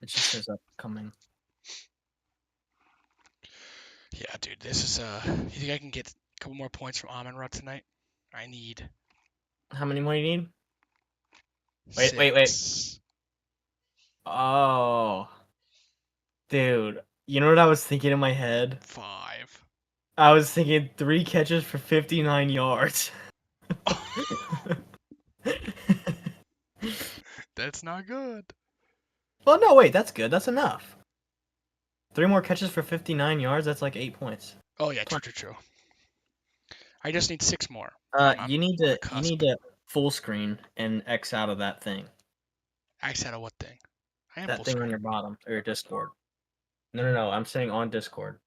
It just says upcoming. Yeah, dude, this is you think I can get a couple more points from Amon Ra tonight? I need How many more you need? Wait. 6. Oh, dude. You know what I was thinking in my head? 5. I was thinking 3 catches for 59 yards. That's not good. Well, no, wait, that's good. That's enough. 3 more catches for 59 yards. That's like 8 points. Oh yeah, true. I just need 6 more. You need on the to cusp. full screen and X out of that thing. X out of what thing? I am That full thing on screen. your bottom or your Discord. No. I'm saying on Discord.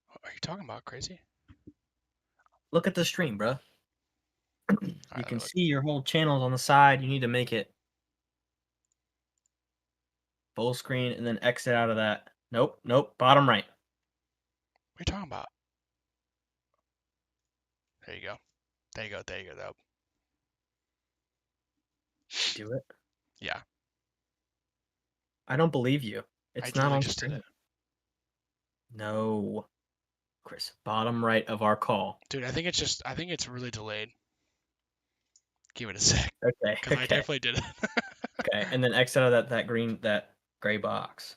What are you talking about? Crazy? Look at the stream, bro. All You right, let can me look. see your whole channels on the side. You need to make it full screen and then exit out of that. Nope. Bottom right. What are you talking about? There you go. Though. Do it. Yeah, I don't believe you. I It's not literally on just did screen. it. No. Chris, bottom right of our call. Dude, I think it's really delayed. Give it a sec. Okay. Because I definitely did it. Okay. And then exit out of that gray box.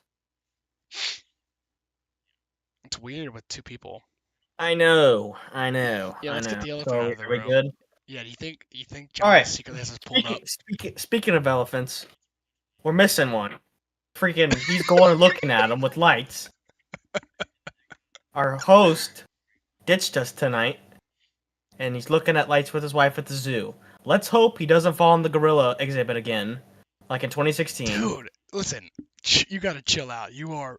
It's weird with 2 people. I know. Yeah, let's get the So elephant out of the are we room. good? Yeah, do you think All John right. secretly has us pulled up? Speaking of elephants, we're missing one. Freaking, he's going and looking at them with lights. Our host ditched us tonight, and he's looking at lights with his wife at the zoo. Let's hope he doesn't fall in the gorilla exhibit again, like in 2016. Dude, listen, you gotta chill out. You are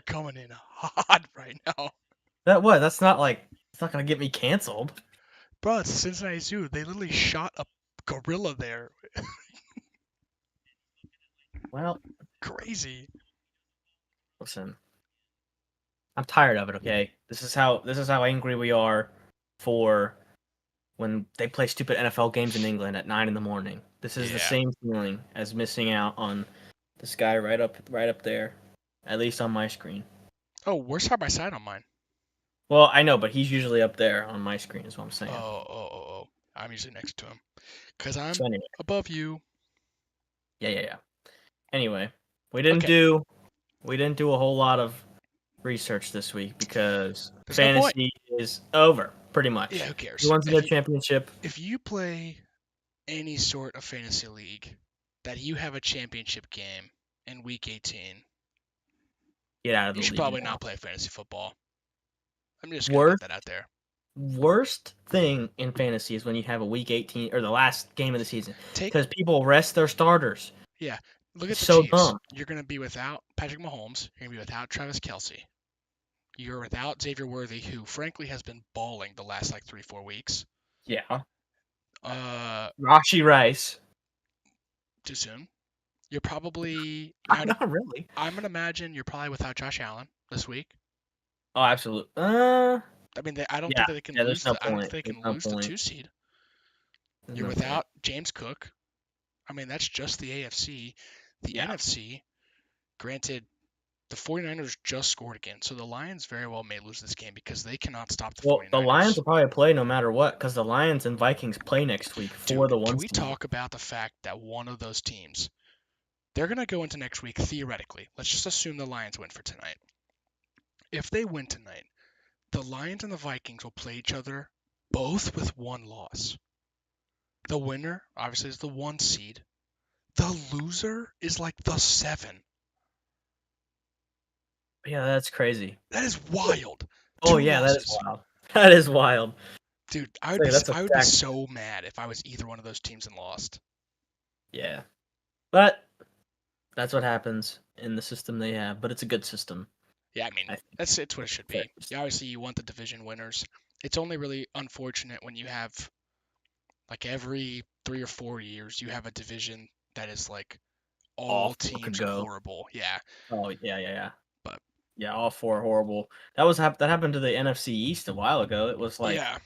coming in hot right now. That what? That's not like it's not gonna get me canceled. Bro, it's Cincinnati Zoo. They literally shot a gorilla there. Well, Crazy. listen, I'm tired of it. Okay, this is how angry we are for when they play stupid NFL games in England at 9 in the morning. This is the Yeah. same feeling as missing out on this guy right up there, at least on my screen. Oh, we're side by side on mine. Well, I know, but he's usually up there on my screen, is what I'm saying. Oh. I'm usually next to him. Because I'm So anyway, above you. yeah. Anyway, we didn't Okay. do a whole lot of research this week because There's no point. fantasy is over, pretty much. Yeah, who cares? Who wants to go championship? If you play any sort of fantasy league that you have a championship game in week 18, Get out of the you should league probably now. not play fantasy football. I'm just gonna get that out there. Worst thing in fantasy is when you have a week 18 or the last game of the season Take because people rest their starters. Yeah, look at the So Chiefs. dumb. You're gonna be without Patrick Mahomes. You're gonna be without Travis Kelce. You're without Xavier Worthy, who frankly has been balling the last like 3-4 weeks. Yeah. Uh, Rashi Rice. Too soon. You're probably Not really. I'm gonna imagine you're probably without Josh Allen this week. Oh, absolutely. I mean, I don't Yeah. think that they can Yeah, lose. there's no I don't point. think they There's can no lose the point. 2 seed. There's You're no without point. James Cook. I mean, that's just the AFC. The Yeah. NFC, granted, the 49ers just scored again, so the Lions very well may lose this game because they cannot stop the 49ers. The Lions will probably play no matter what because the Lions and Vikings play next week for the 1 Can we seed. talk about the fact that one of those teams, they're going to go into next week theoretically. Let's just assume the Lions win for tonight. If they win tonight, the Lions and the Vikings will play each other both with 1 loss. The winner, obviously, is the 1 seed. The loser is like the 7. Yeah, that's crazy. That is wild. Oh, 2 yeah, losses. that is wild. That is wild. Dude, I would be so mad if I was either one of those teams and lost. Yeah. But that's what happens in the system they have, but it's a good system. Yeah, I mean, it's what it should be. Yeah, obviously, you want the division winners. It's only really unfortunate when you have, like, every 3 or 4 years, you have a division that is, like, all teams are horrible. Yeah. Oh, yeah. But yeah, all 4 are horrible. That happened to the NFC East a while ago. It was like yeah,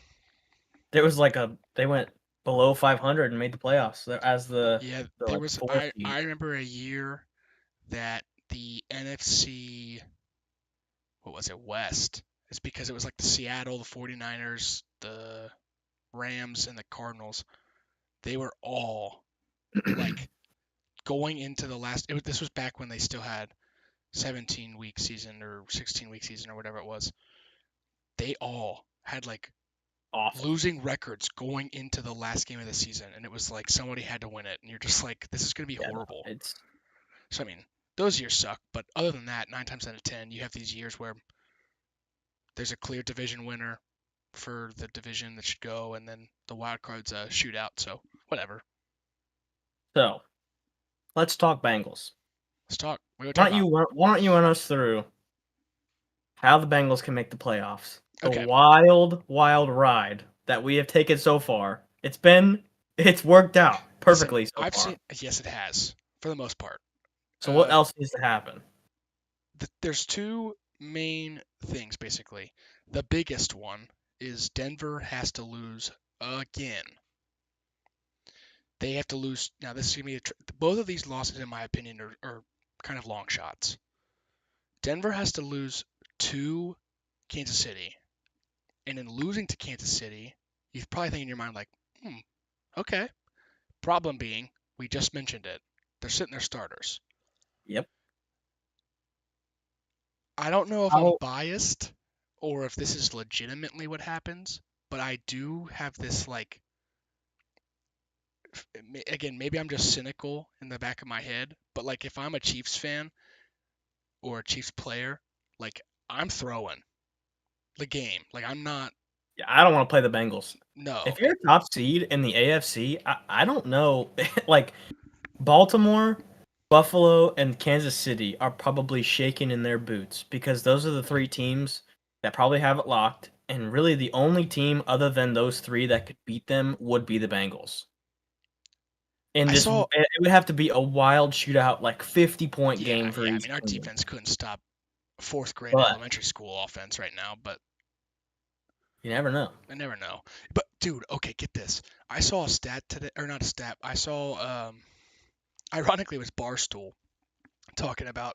there was like they went below 500 and made the playoffs as Yeah, the there like was fourth I seed. remember a year that the NFC, what was it, West, is because it was like the Seattle, the 49ers, the Rams, and the Cardinals. They were all like going into the last. This was back when they still had 17-week season or 16-week season or whatever it was. They all had like Awful. losing records going into the last game of the season, and it was like somebody had to win it, and you're just like, this is going to be Yeah, no, horrible. it's So I mean, those years suck, but other than that, 9 times out of 10, you have these years where there's a clear division winner for the division that should go, and then the wild cards shoot out. So whatever. so. Let's talk Bengals. Let's talk. What are we talking about? Why don't you run us through how the Bengals can make the playoffs? The Okay. wild, wild ride that we have taken so far. It's worked out Listen, perfectly so I've far. seen. Yes, it has for the most part. So what else needs to happen? There's two main things basically. The biggest one is Denver has to lose again. They have to lose. Now, this is going to be both of these losses, in my opinion, are kind of long shots. Denver has to lose to Kansas City. And in losing to Kansas City, you probably think in your mind, like, okay. Problem being, we just mentioned it. They're sitting their starters. Yep. I don't know if I'm How biased or if this is legitimately what happens, but I do have this, like, again, maybe I'm just cynical in the back of my head, but like if I'm a Chiefs fan or a Chiefs player, like I'm throwing the game. Like I'm not. yeah, I don't want to play the Bengals. No. If you're a top seed in the AFC, I don't know. Like Baltimore, Buffalo, and Kansas City are probably shaking in their boots because those are the three teams that probably have it locked. And really, the only team other than those three that could beat them would be the Bengals. And I just saw. it would have to be a wild shootout, like 50-point Yeah, game for yeah. I each mean, our team. defense couldn't stop fourth grade But elementary school offense right now, but you never know. I never know. But dude, okay, get this. I saw a stat today, or not a stat. I saw, ironically, it was Barstool talking about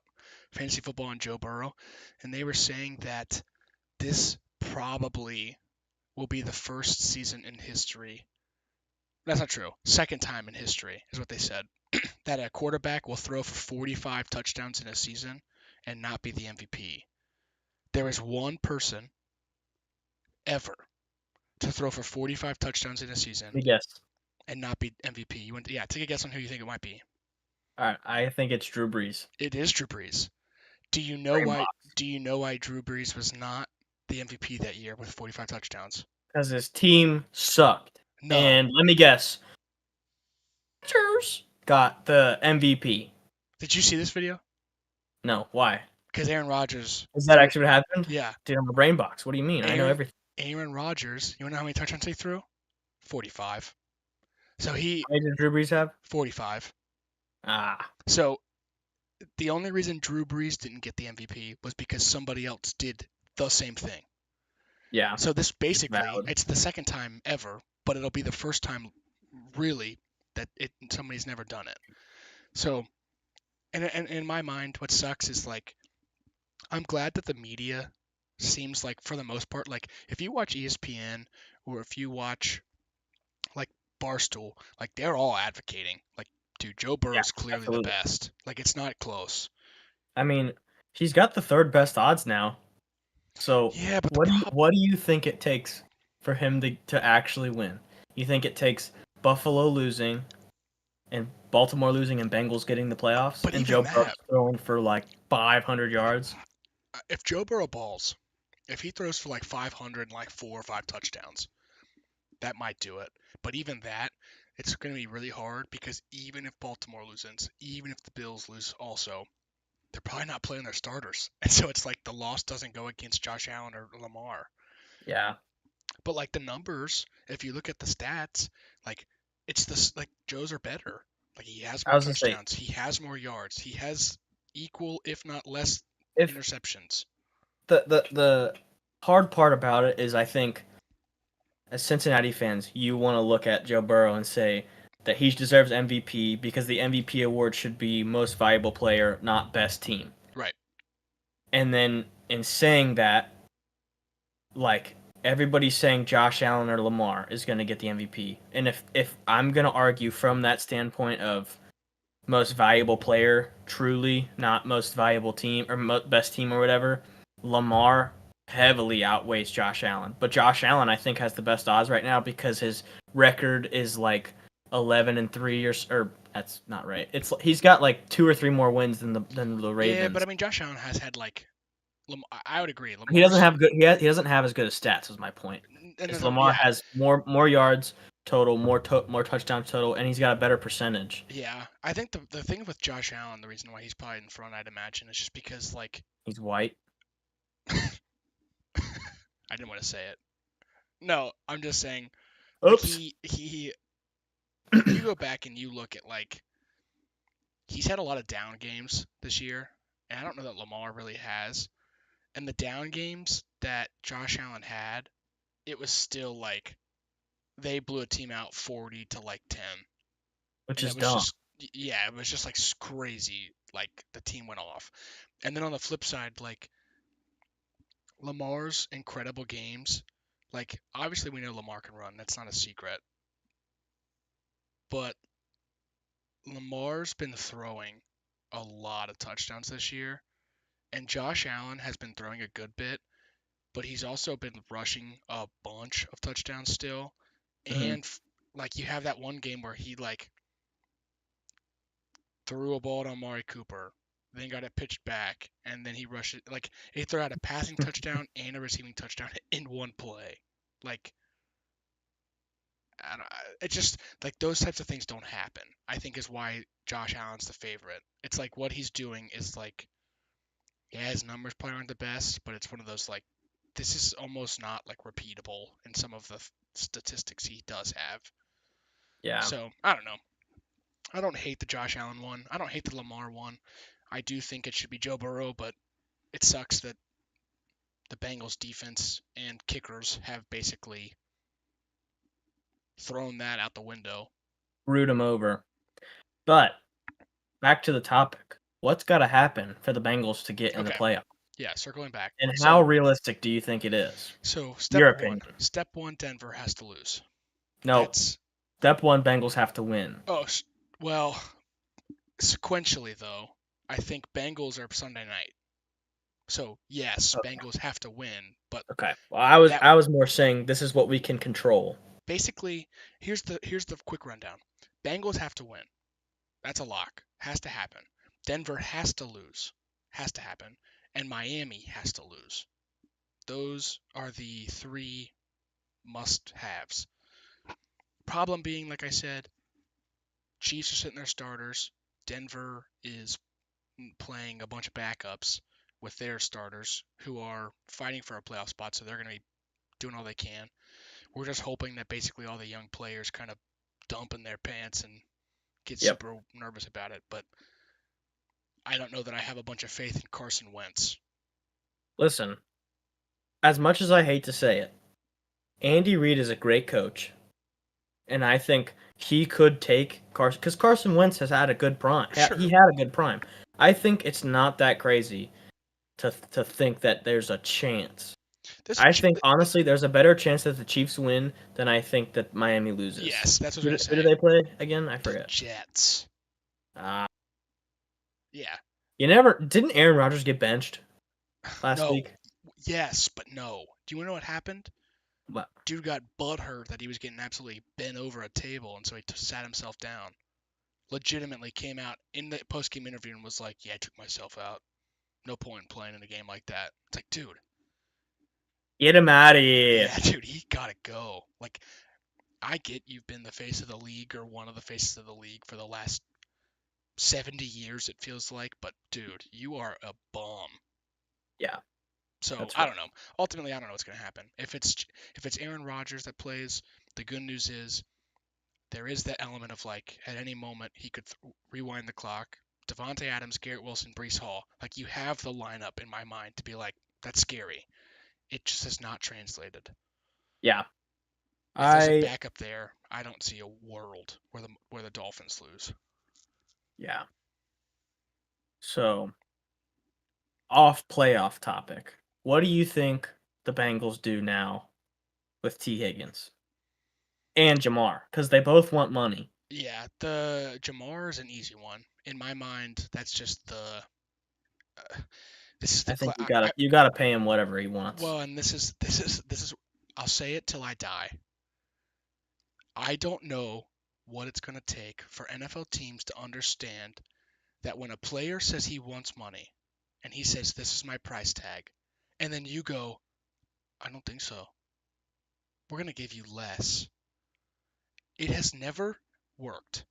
fantasy football and Joe Burrow, and they were saying that this probably will be the first season in history. That's not true. Second time in history is what they said. That a quarterback will throw for 45 touchdowns in a season and not be the MVP. There is one person ever to throw for 45 touchdowns in a season Let me guess. and not be MVP. You want, yeah, take a guess on who you think it might be. All right, I think it's Drew Brees. It is Drew Brees. Do you know Dream why? Do you know why Drew Brees was not the MVP that year with 45 touchdowns? Because his team sucked. No. And let me guess, Rodgers got the MVP. Did you see this video? No, why? Because Aaron Rodgers Is that threw. actually what happened? Yeah, Dude, I'm a brain box. What do you mean? I know Aaron everything. Aaron Rodgers. You want to know how many touchdowns he threw? 45. So he How many did Drew Brees have? 45. Ah, So the only reason Drew Brees didn't get the MVP was because somebody else did the same thing. yeah, So this it's basically, valid. it's the second time ever, but it'll be the first time really that somebody's never done it. So, and in my mind, what sucks is like I'm glad that the media seems like for the most part, like if you watch ESPN or if you watch like Barstool, like they're all advocating, like, dude, Joe Yeah, Burrow's clearly the absolutely. best. Like it's not close. I mean, he's got the third best odds now. So Yeah, but the problem. what do you think it takes for him to actually win? You think it takes Buffalo losing and Baltimore losing and Bengals getting the playoffs But and even Joe Burrow that, throwing for like 500 yards? if Joe Burrow balls, if he throws for like 500 and like 4 or 5 touchdowns, that might do it. But even that, it's going to be really hard because even if Baltimore loses, even if the Bills lose also, they're probably not playing their starters. And so it's like the loss doesn't go against Josh Allen or Lamar. Yeah. But like the numbers, if you look at the stats, like it's this like Joe's are better. Like he has I more was gonna say touchdowns, he has more yards, he has equal if not less if interceptions. the hard part about it is I think as Cincinnati fans, you want to look at Joe Burrow and say that he deserves MVP because the MVP award should be most valuable player, not best team. Right. And then in saying that, like everybody's saying Josh Allen or Lamar is going to get the MVP. And if I'm going to argue from that standpoint of most valuable player, truly, not most valuable team or best team or whatever, Lamar heavily outweighs Josh Allen. But Josh Allen, I think, has the best odds right now because his record is like 11-3 or that's not right. He's got like 2 or 3 more wins than the Yeah, but Ravens. I mean, Josh Allen has had like, I would agree. He doesn't Lamar's, have good. He doesn't have as good as stats. Is my point. Is Lamar yeah, has more yards total, more touchdowns total, and he's got a better percentage. yeah. I think the thing with Josh Allen, the reason why he's probably in front, I'd imagine, is just because like He's white. I didn't want to say it. No, I'm just saying, like Oops. he if you go back and you look at like he's had a lot of down games this year, and I don't know that Lamar really has. And the down games that Josh Allen had, it was still like they blew a team out 40 to like 10, Which and is it was dumb. just yeah, it was just like crazy. Like the team went off. And then on the flip side, like Lamar's incredible games, like obviously we know Lamar can run. That's not a secret. But Lamar's been throwing a lot of touchdowns this year, and Josh Allen has been throwing a good bit, but he's also been rushing a bunch of touchdowns still. Hmm. And like you have that one game where he like threw a ball to Amari Cooper, then got it pitched back, and then he rushed it. Like he threw out a passing touchdown and a receiving touchdown in one play. Like I don't, it just like those types of things don't happen. I think is why Josh Allen's the favorite. It's like what he's doing is like yeah, his numbers probably aren't the best, but it's one of those like this is almost not like repeatable in some of the statistics he does have. Yeah. So I don't know. I don't hate the Josh Allen one. I don't hate the Lamar one. I do think it should be Joe Burrow, but it sucks that the Bengals defense and kickers have basically thrown that out the window. Root him over. But back to the topic. What's got to happen for the Bengals to get in the Okay, playoff? yeah, circling back. And how So, realistic do you think it is? so Your opinion. step one, Denver has to lose. No. That's Step one, Bengals have to win. oh well, sequentially though, I think Bengals are Sunday night. So yes, Okay. Bengals have to win, but Okay. Well, I was that I was more saying this is what we can control. basically here's the quick rundown. Bengals have to win. That's a lock. Has to happen. Denver has to lose. Has to happen. And Miami has to lose. Those are the three must haves. Problem being, like I said, Chiefs are sitting their starters. Denver is playing a bunch of backups with their starters who are fighting for a playoff spot, so they're going to be doing all they can. We're just hoping that basically all the young players kind of dump in their pants and get Yep. super nervous about it. But I don't know that I have a bunch of faith in Carson Wentz. Listen, as much as I hate to say it, Andy Reid is a great coach, and I think he could take Carson because Carson Wentz has had a good prime. He Sure. had a good prime. I think it's not that crazy to think that there's a chance. This, I think honestly, there's a better chance that the Chiefs win than I think that Miami loses. yes, that's what I was Who gonna do say. they play again? I The forget. Jets. Uh, Yeah. you never didn't Aaron Rodgers get benched last No. week? Yes, but no. Do you want to know what happened? What? Dude got butthurt that he was getting absolutely bent over a table, and so he sat himself down. Legitimately came out in the post-game interview and was like, "Yeah, I took myself out. No point in playing in a game like that." It's like, dude, Get him out of here. yeah, dude, he gotta go. Like, I get you've been the face of the league or one of the faces of the league for the last 70 years, it feels like, but dude, you are a bum. Yeah, So that's I right. don't know. Ultimately, I don't know what's going to happen. If it's Aaron Rodgers that plays, the good news is there is that element of like at any moment he could rewind the clock. Devonte Adams, Garrett Wilson, Brees Hall. Like you have the lineup in my mind to be like that's scary. It just has not translated. Yeah. If there's a I backup there, I don't see a world where the Dolphins lose. yeah. So off playoff topic. What do you think the Bengals do now with T. Higgins and Jamar? Because they both want money. Yeah, the Jamar is an easy one. In my mind, that's just the this is the I think you I, gotta I you gotta pay him whatever he wants. well, and this is I'll say it till I die. I don't know what it's going to take for NFL teams to understand that when a player says he wants money and he says this is my price tag, and then you go, I don't think so. We're going to give you less. It has never worked.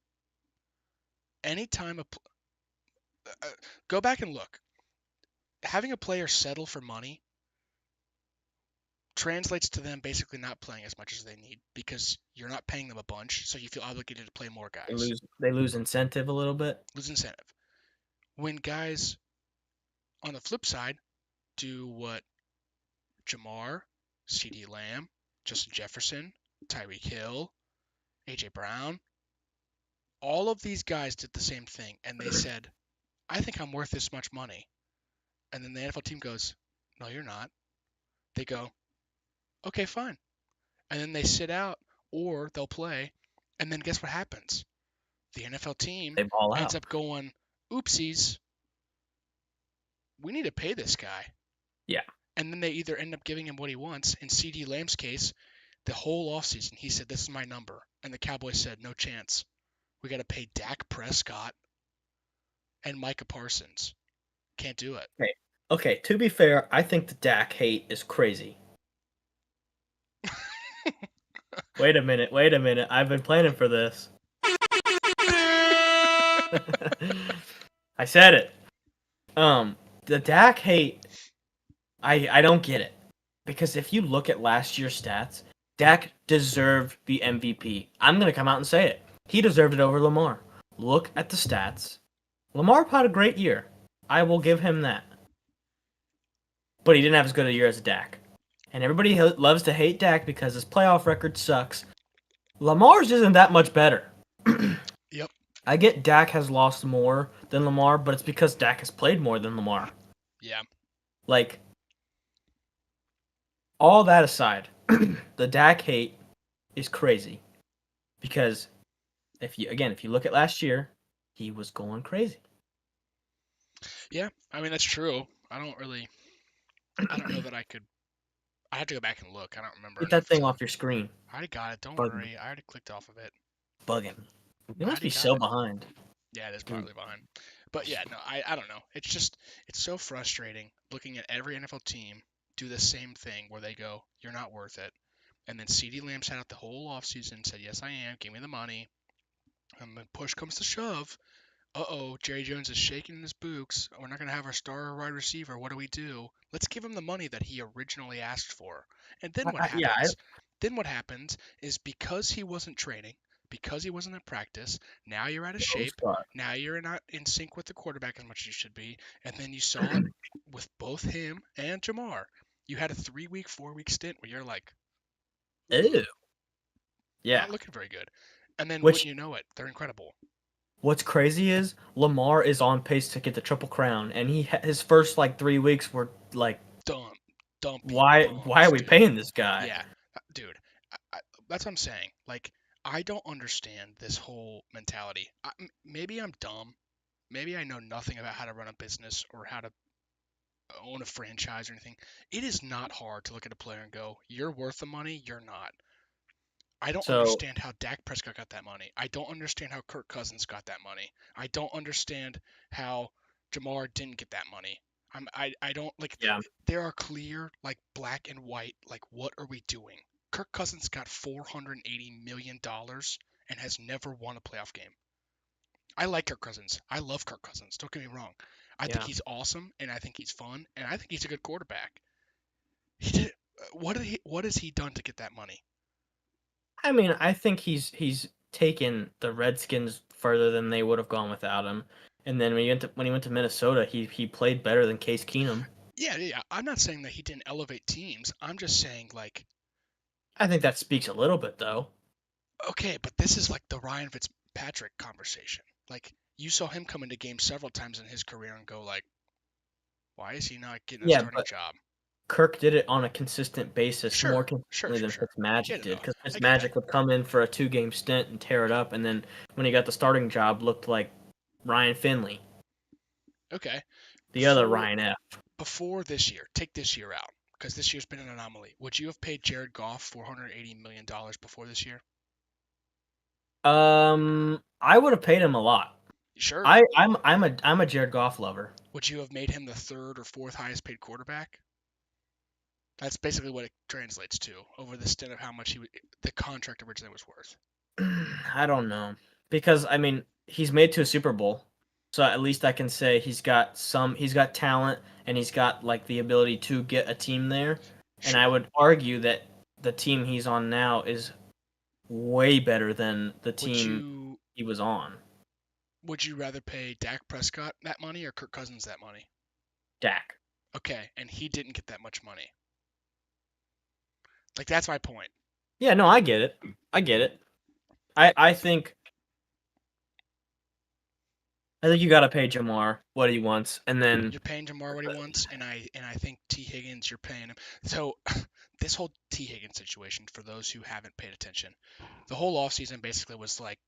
Anytime go back and look. Having a player settle for money translates to them basically not playing as much as they need because you're not paying them a bunch, so you feel obligated to play more They guys. lose incentive a little bit. Lose incentive. When guys on the flip side do what Jamar, CeeDee Lamb, Justin Jefferson, Tyreek Hill, AJ Brown, all of these guys did the same thing and they said, I think I'm worth this much money. And then the NFL team goes, no, you're not. They go, okay, fine. And then they sit out or they'll play. And then guess what happens? The NFL team They ball ends out. up going, oopsies, we need to pay this guy. Yeah. And then they either end up giving him what he wants. In CeeDee Lamb's case, the whole offseason, he said, this is my number. And the Cowboys said, no chance. We got to pay Dak Prescott and Micah Parsons. Can't do it. Okay. Okay. To be fair, I think the Dak hate is crazy. Wait a minute. Wait a minute. I've been planning for this. I said it. The Dak hate, I don't get it. Because if you look at last year's stats, Dak deserved the MVP. I'm gonna come out and say it. He deserved it over Lamar. Look at the stats. Lamar had a great year. I will give him that. But he didn't have as good a year as Dak. And everybody loves to hate Dak because his playoff record sucks. Lamar's isn't that much better. Yep. I get Dak has lost more than Lamar, but it's because Dak has played more than Lamar. Yeah. Like, all that aside, the Dak hate is crazy. Because if you look at last year, he was going crazy. Yeah. I mean, that's true. I don't know that I have to go back and look. I don't remember Get that enough thing to. off your screen. I already got it. Don't Bugging me. worry. I already clicked off of it. Bugging me. You I must already be got so it. behind. Yeah, it is Dude. partly behind. But yeah, no, I don't know. It's so frustrating looking at every NFL team do the same thing where they go, you're not worth it. And then CeeDee Lamb sat out the whole offseason and said, yes, I am. Give me the money. And then push comes to shove. Uh-oh, Jerry Jones is shaking in his boots. We're not going to have our star wide receiver. What do we do? Let's give him the money that he originally asked for. And then what Yeah, happens? Then what happens is because he wasn't training, because he wasn't in practice, now you're out of shape. Now you're not in sync with the quarterback as much as you should be. And then you saw it with both him and Jamar. You had a 3-week, 4-week stint where you're like, Ew. Yeah. not looking very good. And then Which wouldn't you know it, they're incredible. What's crazy is Lamar is on pace to get the triple crown, and his first like 3 weeks were like, Dump, dumpy why are bums, we dude. paying this guy? Yeah, dude, that's what I'm saying. Like, I don't understand this whole mentality. Maybe I'm dumb. Maybe I know nothing about how to run a business or how to own a franchise or anything. It is not hard to look at a player and go, "You're worth the money. You're not." I don't So understand how Dak Prescott got that money. I don't understand how Kirk Cousins got that money. I don't understand how Jamar didn't get that money. I don't like. yeah, There are clear like black and white like what are we doing? Kirk Cousins got $480 million and has never won a playoff game. I like Kirk Cousins. I love Kirk Cousins. Don't get me wrong. I think yeah. he's awesome and I think he's fun and I think he's a good quarterback. He did. What has he done to get that money? I mean, I think he's taken the Redskins further than they would have gone without him. And then when he went to Minnesota, he played better than Case Keenum. Yeah, yeah. I'm not saying that he didn't elevate teams. I'm just saying like I think that speaks a little bit though. Okay, but this is like the Ryan Fitzpatrick conversation. Like you saw him come into games several times in his career and go like, why is he not getting a Yeah, starting but job? Kirk did it on a consistent basis, more Sure, sure, consistently sure, than sure. Yeah, Fitzmagic no, did, no, because I get that. Fitzmagic would come in for a 2-game stint and tear it up, and then when he got the starting job, looked like Ryan Finley, Okay, the other before Ryan F. before this year, take this year out because this year's been an anomaly. Would you have paid Jared Goff $480 million before this year? I would have paid him a lot. Sure. I'm a Jared Goff lover. Would you have made him the third or fourth highest paid quarterback? That's basically what it translates to over the stint of how much the contract originally was worth. I don't know, because I mean he's made to a Super Bowl, so at least I can say he's got talent and he's got like the ability to get a team there. And I Sure. would argue that the team he's on now is way better than the Would team you he was on. would you rather pay Dak Prescott that money or Kirk Cousins that money? Dak. Okay, and he didn't get that much money. Like that's my point. Yeah, no, I get it. I get it. I think you got to pay Jamar what he wants, and then You're paying Jamar what he wants, and I think T Higgins you're paying him. So this whole T Higgins situation, for those who haven't paid attention, the whole offseason basically was like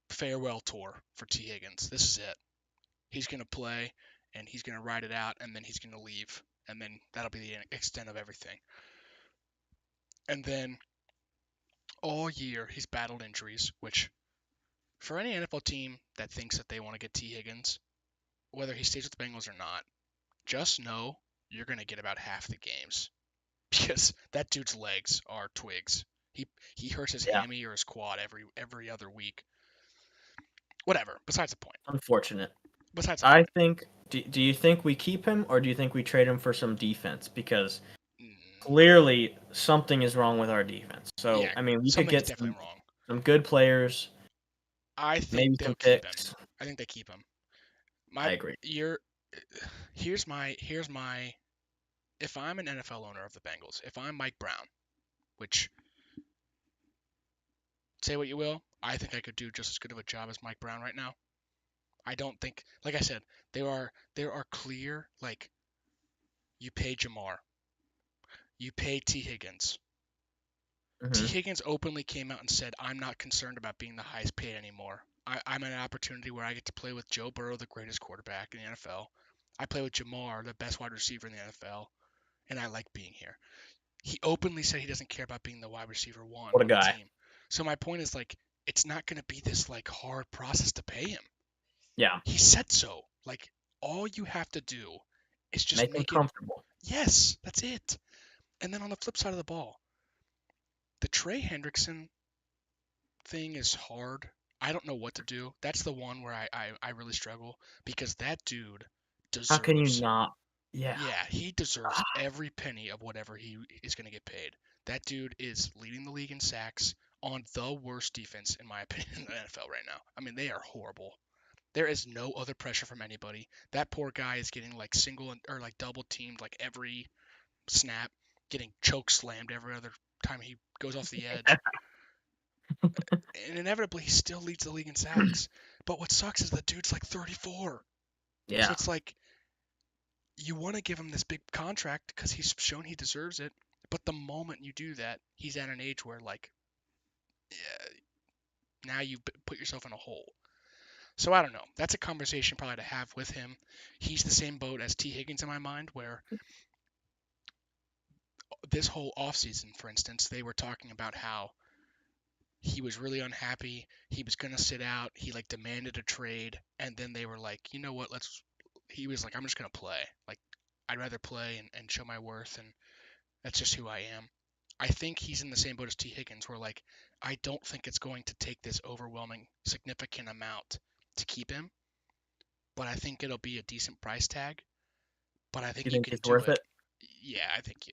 farewell tour for T Higgins. This is it. He's gonna play, and he's gonna ride it out, and then he's gonna leave, and then that'll be the extent of everything. And then all year he's battled injuries, which for any NFL team that thinks that they want to get T Higgins, whether he stays with the Bengals or not, just know you're gonna get about half the games because that dude's legs are twigs. He hurts his yeah, hammy or his quad every other week. Whatever. Besides the point. unfortunate. Besides the I point. think. Do you think we keep him or do you think we trade him for some defense? Because Mm, clearly something is wrong with our defense. So yeah, I mean, we could something's get definitely wrong. some good players, I think maybe they'll some keep him. picks. I think they keep him. I My agree. you're here's my if I'm an NFL owner of the Bengals, if I'm Mike Brown, which say what you will, I think I could do just as good of a job as Mike Brown right now. I don't think, like I said, there are clear like you pay Jamar, you pay T Higgins. T Hmm. Higgins openly came out and said, "I'm not concerned about being the highest paid anymore. I'm in an opportunity where I get to play with Joe Burrow, the greatest quarterback in the NFL. I play with Jamar, the best wide receiver in the NFL, and I like being here." He openly said he doesn't care about being the wide receiver one What a on the guy. team. So my point is like, it's not going to be this like hard process to pay him. Yeah, He said so. Like all you have to do is just make him make him. comfortable. Yes, that's it. And then on the flip side of the ball, the Trey Hendrickson thing is hard. I don't know what to do. That's the one where I really struggle because that dude How can you deserves, not? Yeah. yeah, he deserves every penny of whatever he is going to get paid. That dude is leading the league in sacks on the worst defense, in my opinion, in the NFL right now. I mean, they are horrible. There is no other pressure from anybody. That poor guy is getting like single or like double teamed like every snap, getting choke slammed every other time he goes off the edge. And inevitably he still leads the league in sacks. But what sucks is the dude's like 34. So Yeah. it's like you want to give him this big contract because he's shown he deserves it. But the moment you do that, he's at an age where like yeah, now you put yourself in a hole. So I don't know. That's a conversation probably to have with him. He's the same boat as T Higgins in my mind, where this whole offseason, for instance, they were talking about how he was really unhappy. He was gonna sit out. He like demanded a trade, and then they were like, you know what? Let's. He was like, I'm just gonna play. Like, I'd rather play and show my worth, and that's just who I am. I think he's in the same boat as T Higgins, where like, I don't think it's going to take this overwhelming, significant amount to keep him, but I think it'll be a decent price tag. But I think You you think can he's do worth it. it? Yeah,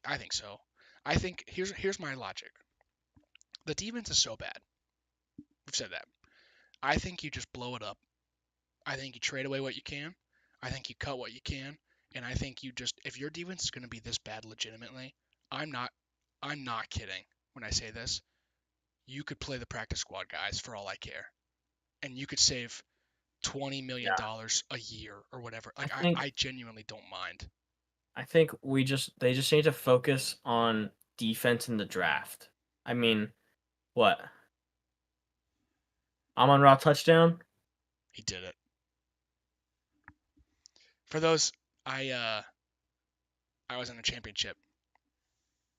I think so. I think here's my logic. The defense is so bad. We've said that. I think you just blow it up. I think you trade away what you can. I think you cut what you can, and I think you just if your defense is going to be this bad legitimately, I'm not I'm not kidding. when I say this. You could play the practice squad guys for all I care, and you could save $20 million a year or whatever. I Like think I genuinely don't mind. I think they just need to focus on defense in the draft. I mean, what? Amon-Ra touchdown? He did it. For those, I was in a championship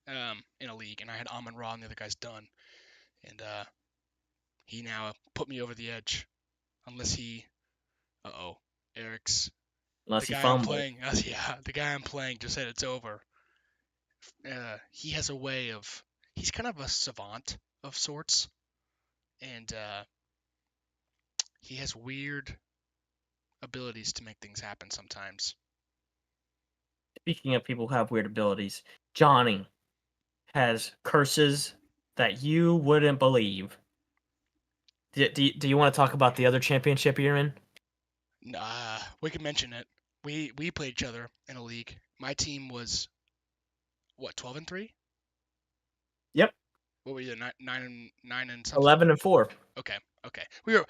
in a league, and I had Amon Ra and the other guys done, and he now put me over the edge. Unless he, Eric's the Unless he guy I'm fumbles. playing. Yeah, the guy I'm playing just said it's over. He has a way of. He's kind of a savant of sorts, and he has weird abilities to make things happen sometimes. Speaking of people who have weird abilities, Johnny has curses that you wouldn't believe. Do you want to talk about the other championship you're in? Nah, we can mention it. We played each other in a league. My team was what 12-3. Yep, What were you? Nine and something. 11-4. Okay, okay. We were.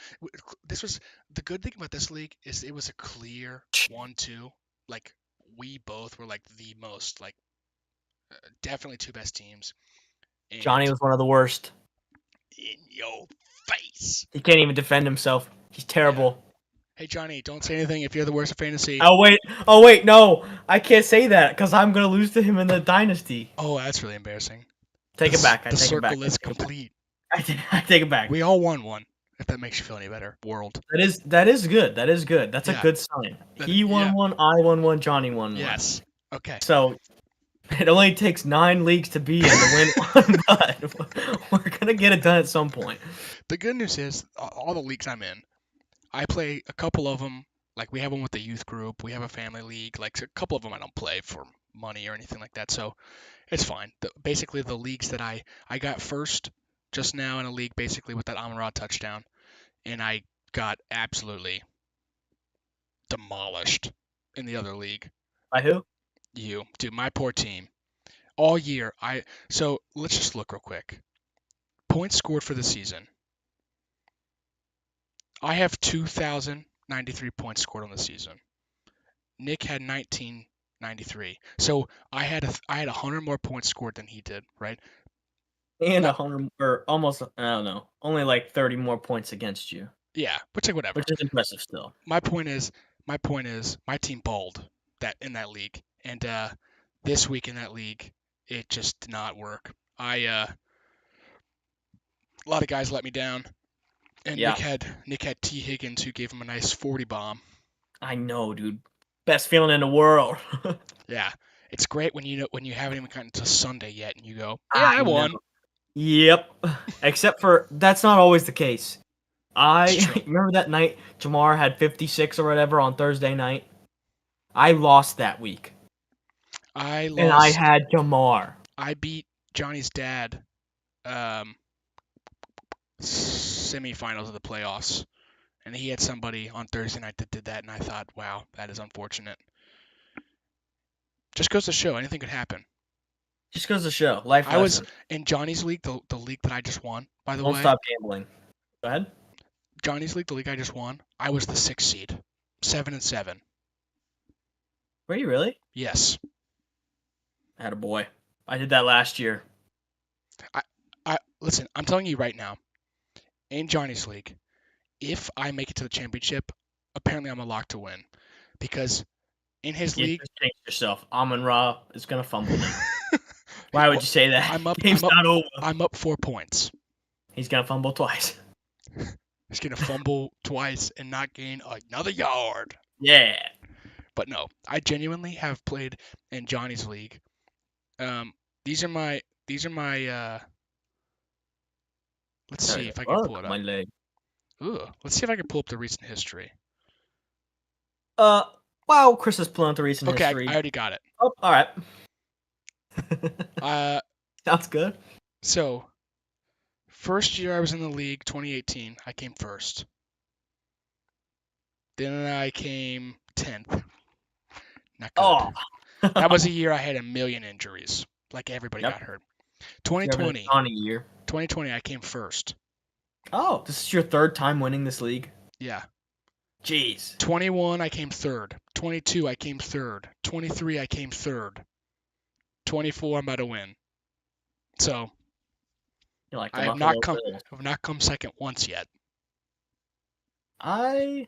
This was the good thing about this league is it was a clear 1-2. Like we both were like the most like definitely two best teams. Johnny And was one of the worst. in your face. He can't even defend himself. He's Yeah. terrible. Hey Johnny, don't say anything if you're the worst of fantasy. Oh wait, no, I can't say that because I'm gonna lose to him in the dynasty. Oh, that's really embarrassing. Take it back. I The take it back. circle I is take it back. complete. I take it back. We all won one. If that makes you feel any better, world. That is good. That is good. That's a Yeah. good sign. He won Yeah. one. I won one. Johnny won one. Yes. Okay. So it only takes 9 leagues to be in to win one, but we're gonna get it done at some point. The good news is all the leagues I'm in, I play a couple of them. Like we have one with the youth group. We have a family league. Like a couple of them I don't play for money or anything like that. So it's fine. Basically, the leagues that I got first just now in a league, basically with that Amon-Ra touchdown, and I got absolutely demolished in the other league. By who? You, dude, my poor team. All year, so let's just look real quick. Points scored for the season. I have 2,093 points scored on the season. Nick had 1993. So I had 100 more points scored than he did, right? And Not 100 or almost. I don't know. Only like 30 more points against you, yeah, but like whatever. which is impressive still. My point is my team balled that in that league. And this week in that league, it just did not work. A lot of guys let me down. And Yeah, Nick had T. Higgins who gave him a nice 40 bomb. I know, dude. Best feeling in the world. Yeah, it's great when you haven't even gotten to Sunday yet and you go, yeah, I I know. won. Yep. Except for that's not always the case. It's I true. remember that night Jamar had 56 or whatever on Thursday night. I lost that week, I and I lost. had Jamar. I beat Johnny's dad um, semifinals of the playoffs, and he had somebody on Thursday night that did that, and I thought, wow, that is unfortunate. Just goes to show anything could happen. Just goes to show. Life I was lesson. in Johnny's league, the league that I just won, by the Don't way. stop gambling. Go ahead. Johnny's league, the league I just won. I was the 6th seed, 7-7. Were you really? Yes. I had a boy. I did that last year. I listen. I'm telling you right now, in Johnny's league, if I make it to the championship, apparently I'm a lock to win, because in his You league, just changed yourself. Amon Ra is gonna fumble me. Why would well, you say that? I'm up. Game's I'm up. not over. I'm up 4 points. He's gonna fumble twice. He's gonna fumble twice and not gain another yard. Yeah. But no, I genuinely have played in Johnny's league. These are my. Let's see if I can pull it My up. leg. Ooh, let's see if I can pull up the recent history. Uh, wow, Chris is pulling up the recent Okay, history. I already got it. Oh, all right. Sounds good. So first year I was in the league, 2018, I came first. Then I came 10th. Not good. Oh. That was a year I had a million injuries. Like everybody Yep. got hurt. You're having a 2020, Johnny year. 2020, I came first. Oh, this is your third time winning this league? Yeah. Jeez. 21, I came third. 22, I came third. 23, I came third. 24, I'm about to win. So You're like the I have not Buffalo come. Bills. Have not come second once yet. I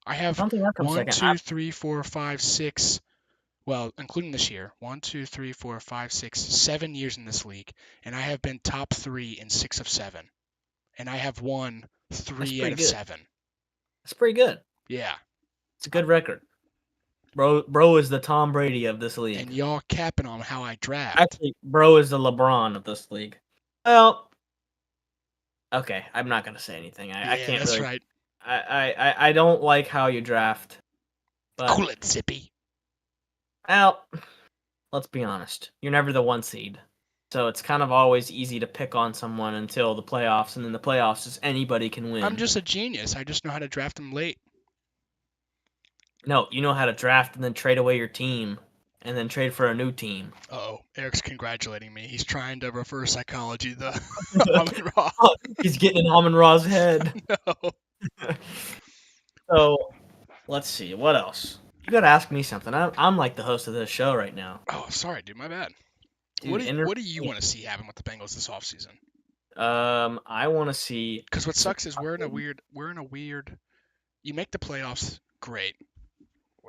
I have don't think I've come one, second. two, three, four, five, six. Well, including this year, 1, 2, 3, 4, 5, 6, 7 years in this league, and I have been top 3 in 6 of 7, and I have won That's 3 out pretty of good. 7. That's pretty good. Yeah, It's a good record. Bro is the Tom Brady of this league. and y'all capping on how I draft. Actually, bro is the LeBron of this league. Well, okay, I'm not gonna say anything. I Yeah, can't that's really. right. I don't like how you draft. But Cool it, Zippy. well, let's be honest. You're never the 1 seed. So it's kind of always easy to pick on someone until the playoffs, and then the playoffs is anybody can win. I'm just a genius. I just know how to draft them late. No, you know how to draft and then trade away your team, and then trade for a new team. Uh-oh, Eric's congratulating me. He's trying to reverse psychology the Amon Ra. He's getting in Amon Ra's head. No. So, let's see. What else? You gotta ask me something. I'm like the host of this show right now. Oh, sorry, dude. My bad. Dude, What do you want to see happen with the Bengals this offseason? I want to see. Because what sucks is we're in a weird. You make the playoffs, great.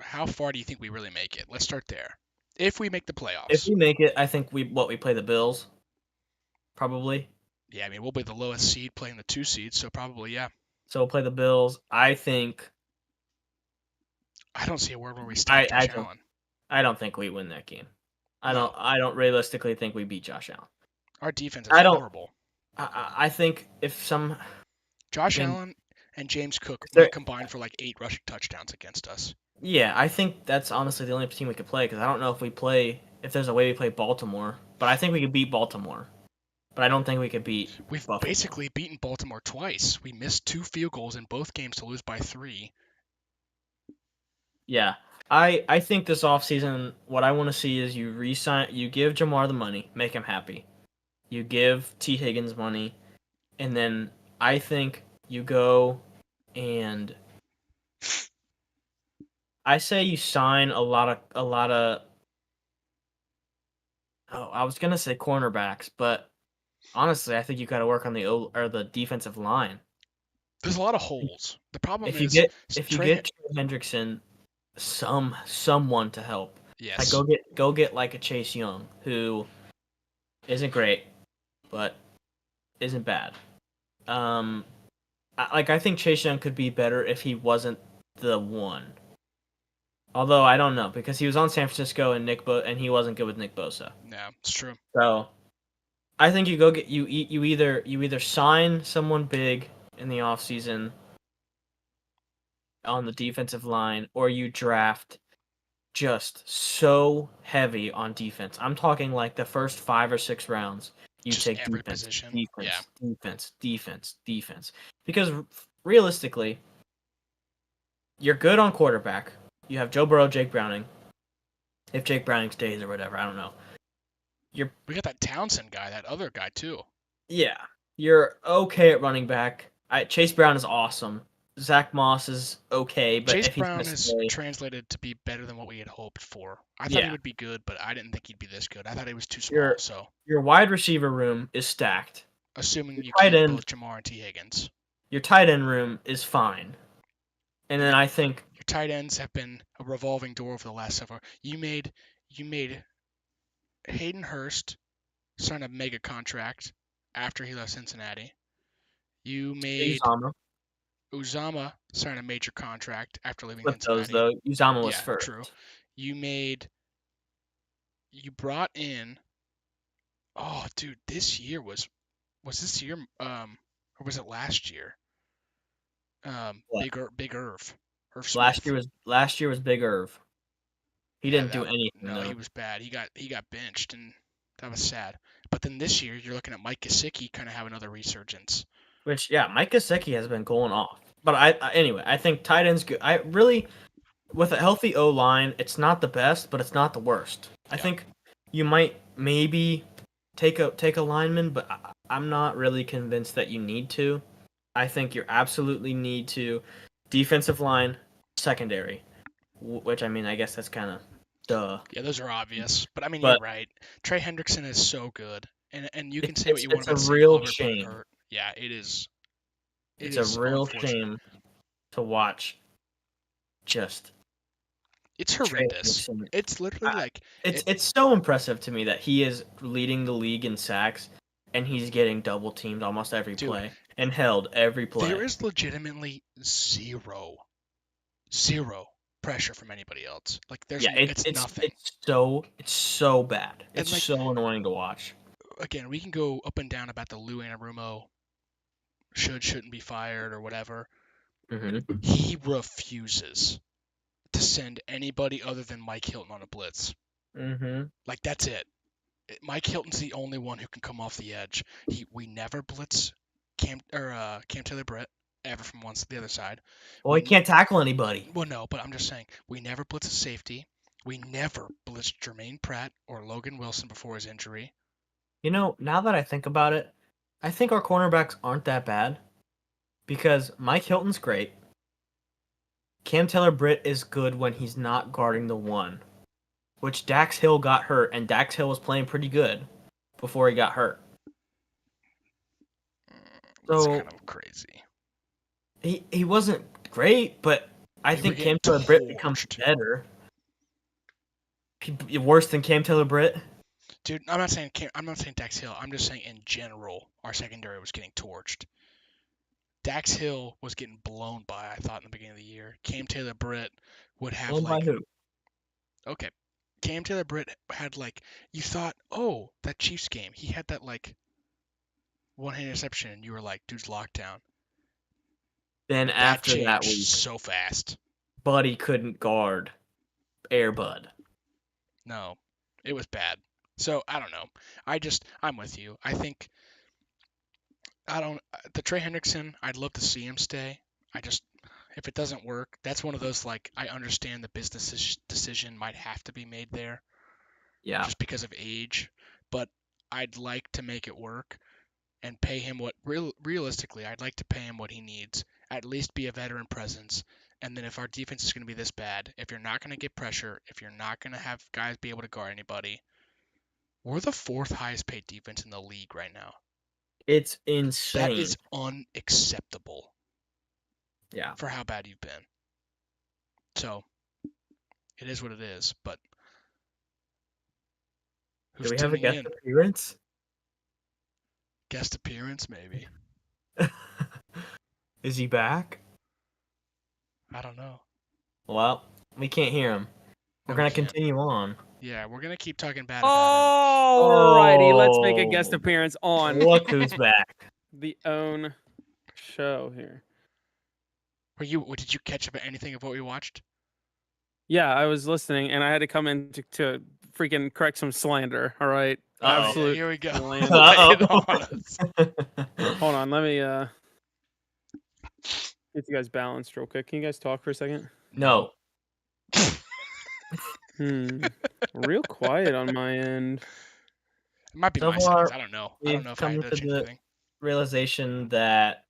How far do you think we really make it? Let's start there. If we make the If playoffs, we make it, I think we play the Bills. Probably. yeah, I mean we'll be the lowest seed playing the 2 seed, so probably yeah. So we'll play the Bills. I think. I don't see a world where we stop Josh Allen. I don't think we win that game. I No. don't realistically think we beat Josh Allen. Our defense is I don't- horrible. I think if some. Josh and- Allen and James Cook There- might combine for like 8 rushing touchdowns against us. Yeah, I think that's honestly the only team we could play because I don't know if there's a way we play Baltimore, but I think we could beat Baltimore. But I don't think we could beat. We've Buffalo. basically beaten Baltimore twice. We missed 2 field goals in both games to lose by 3. Yeah. I think this offseason, what I want to see is you give Jamar the money, make him happy. You give T. Higgins money, and then I think you go and I say you sign a lot of I was gonna say cornerbacks, but honestly, I think you got to work on the defensive line. There's a lot of holes. The problem If you is get Trey Hendrickson, someone to help. Yes. Like go get like a Chase Young who isn't great, but isn't bad. I think Chase Young could be better if he wasn't the one. Although I don't know because he was on San Francisco and and he wasn't good with Nick Bosa. Yeah, it's true. So I think you go get you either sign someone big in the offseason on the defensive line or you draft just so heavy on defense. I'm talking like the first 5 or 6 rounds. You Just take every defense, position. defense. Because realistically, you're good on quarterback. You have Joe Burrow, Jake Browning. If Jake Browning stays or whatever, I don't know. We got that Townsend guy, that other guy too. Yeah, you're okay at running back. Chase Brown is awesome. Zach Moss is okay, but Chase if he's Brown gonna is stay, translated to be better than what we had hoped for. I thought he Yeah. would be good, but I didn't think he'd be this good. I thought he was too small. So your wide receiver room is stacked. assuming you tight keep end- both Jamar and T. Higgins, Your tight end room is fine. And then I think your tight ends have been a revolving door over the last several. You made Hayden Hurst sign a mega contract after he left Cincinnati. You made Uzama sign a major contract after leaving with those Cincinnati. though, Uzama was Yeah, first. true. You brought in. Oh, dude, this year was this year? Or was it last year? What? Big Irv. Irv Last Smith. year was Big Irv. He Yeah, didn't do anything. No, though. he was bad. He got benched, and that was sad. But then this year, you're looking at Mike Gesicki kind of have another resurgence. Which Mike Gesicki has been going off. But anyway, I think tight end's good. I really, with a healthy O line, it's not the best, but it's not the worst. I Yeah. think you might maybe take a lineman, but I'm not really convinced that you need to. I think you absolutely need to defensive line, secondary, which I mean, I guess that's kind of duh. Yeah, those are obvious. But I mean, you're But right. Trey Hendrickson is so good, and you it, can say what it's you want it's a about Sam real Hubbard being shame. hurt. Yeah, it is. It It's a is real unfortunate. shame to watch just It's Trey horrendous. Hendrickson. It's literally like It's so impressive to me that he is leading the league in sacks and he's getting double teamed almost every dude, play and held every there play. is legitimately zero pressure from anybody else. Like Yeah, it's nothing. it's so bad. And It's like so annoying to watch. again, we can go up and down about the Lou Anarumo shouldn't be fired or whatever. Hmm. He refuses to send anybody other than Mike Hilton on a blitz. Hmm. Like that's it. Mike Hilton's the only one who can come off the edge. We never blitz Cam Taylor Britt ever from the other side. Well, he can't tackle anybody. Well, no, but I'm just saying we never blitz a safety. We never blitzed Jermaine Pratt or Logan Wilson before his injury. You know, now that I think about it, I think our cornerbacks aren't that bad because Mike Hilton's great. Cam Taylor Britt is good when he's not guarding the one, which Dax Hill got hurt, and Dax Hill was playing pretty good before he got hurt. That's So kind of crazy. he wasn't great, but I They were think getting Cam Taylor Britt becomes torched. better. Worse than Cam Taylor Britt? Dude, I'm not saying Dax Hill. I'm just saying in general, our secondary was getting torched. Dax Hill was getting blown by, I thought, in the beginning of the year. Cam Taylor Britt would have Blown by like, who? okay, Cam Taylor Britt had like, you thought, oh, that Chiefs game, he had that like one interception, and you were like, dude's locked down. Then That after that changed week, so fast. Buddy couldn't guard Airbud. No, it was bad. So I don't know. I'm with you. I think I don't the Trey Hendrickson. I'd love to see him stay. I just if it doesn't work, that's one of those like I understand the business decision might have to be made there Yeah. just because of age, but I'd like to make it work and pay him realistically. I'd like to pay him what he needs. At least be a veteran presence. And then if our defense is going to be this bad, if you're not going to get pressure, if you're not going to have guys be able to guard anybody, we're the fourth highest paid defense in the league right now. It's That insane. is unacceptable. Yeah. For how bad you've been. So, it is what it is, but who's Do we have a tuning guest in? appearance? Guest appearance, maybe. Is he back? I don't know. Well, we can't hear him. We're No, we gonna can't. continue on. Yeah, we're gonna keep talking bad about Alrighty, let's make a guest Oh. appearance on Look who's back. the own show here. him. Did you catch up at anything of what we watched? Yeah, I was listening, and I had to come in to freaking correct some slander. All right, Uh-oh. absolute. Here we go. slander. Lay it on us. Hold on, let me get you guys balanced real quick. Can you guys talk for a second? No. Real quiet on my end. It might be So my far, settings. I don't know. I we've don't know if I come ended up to changing the- anything. Realization that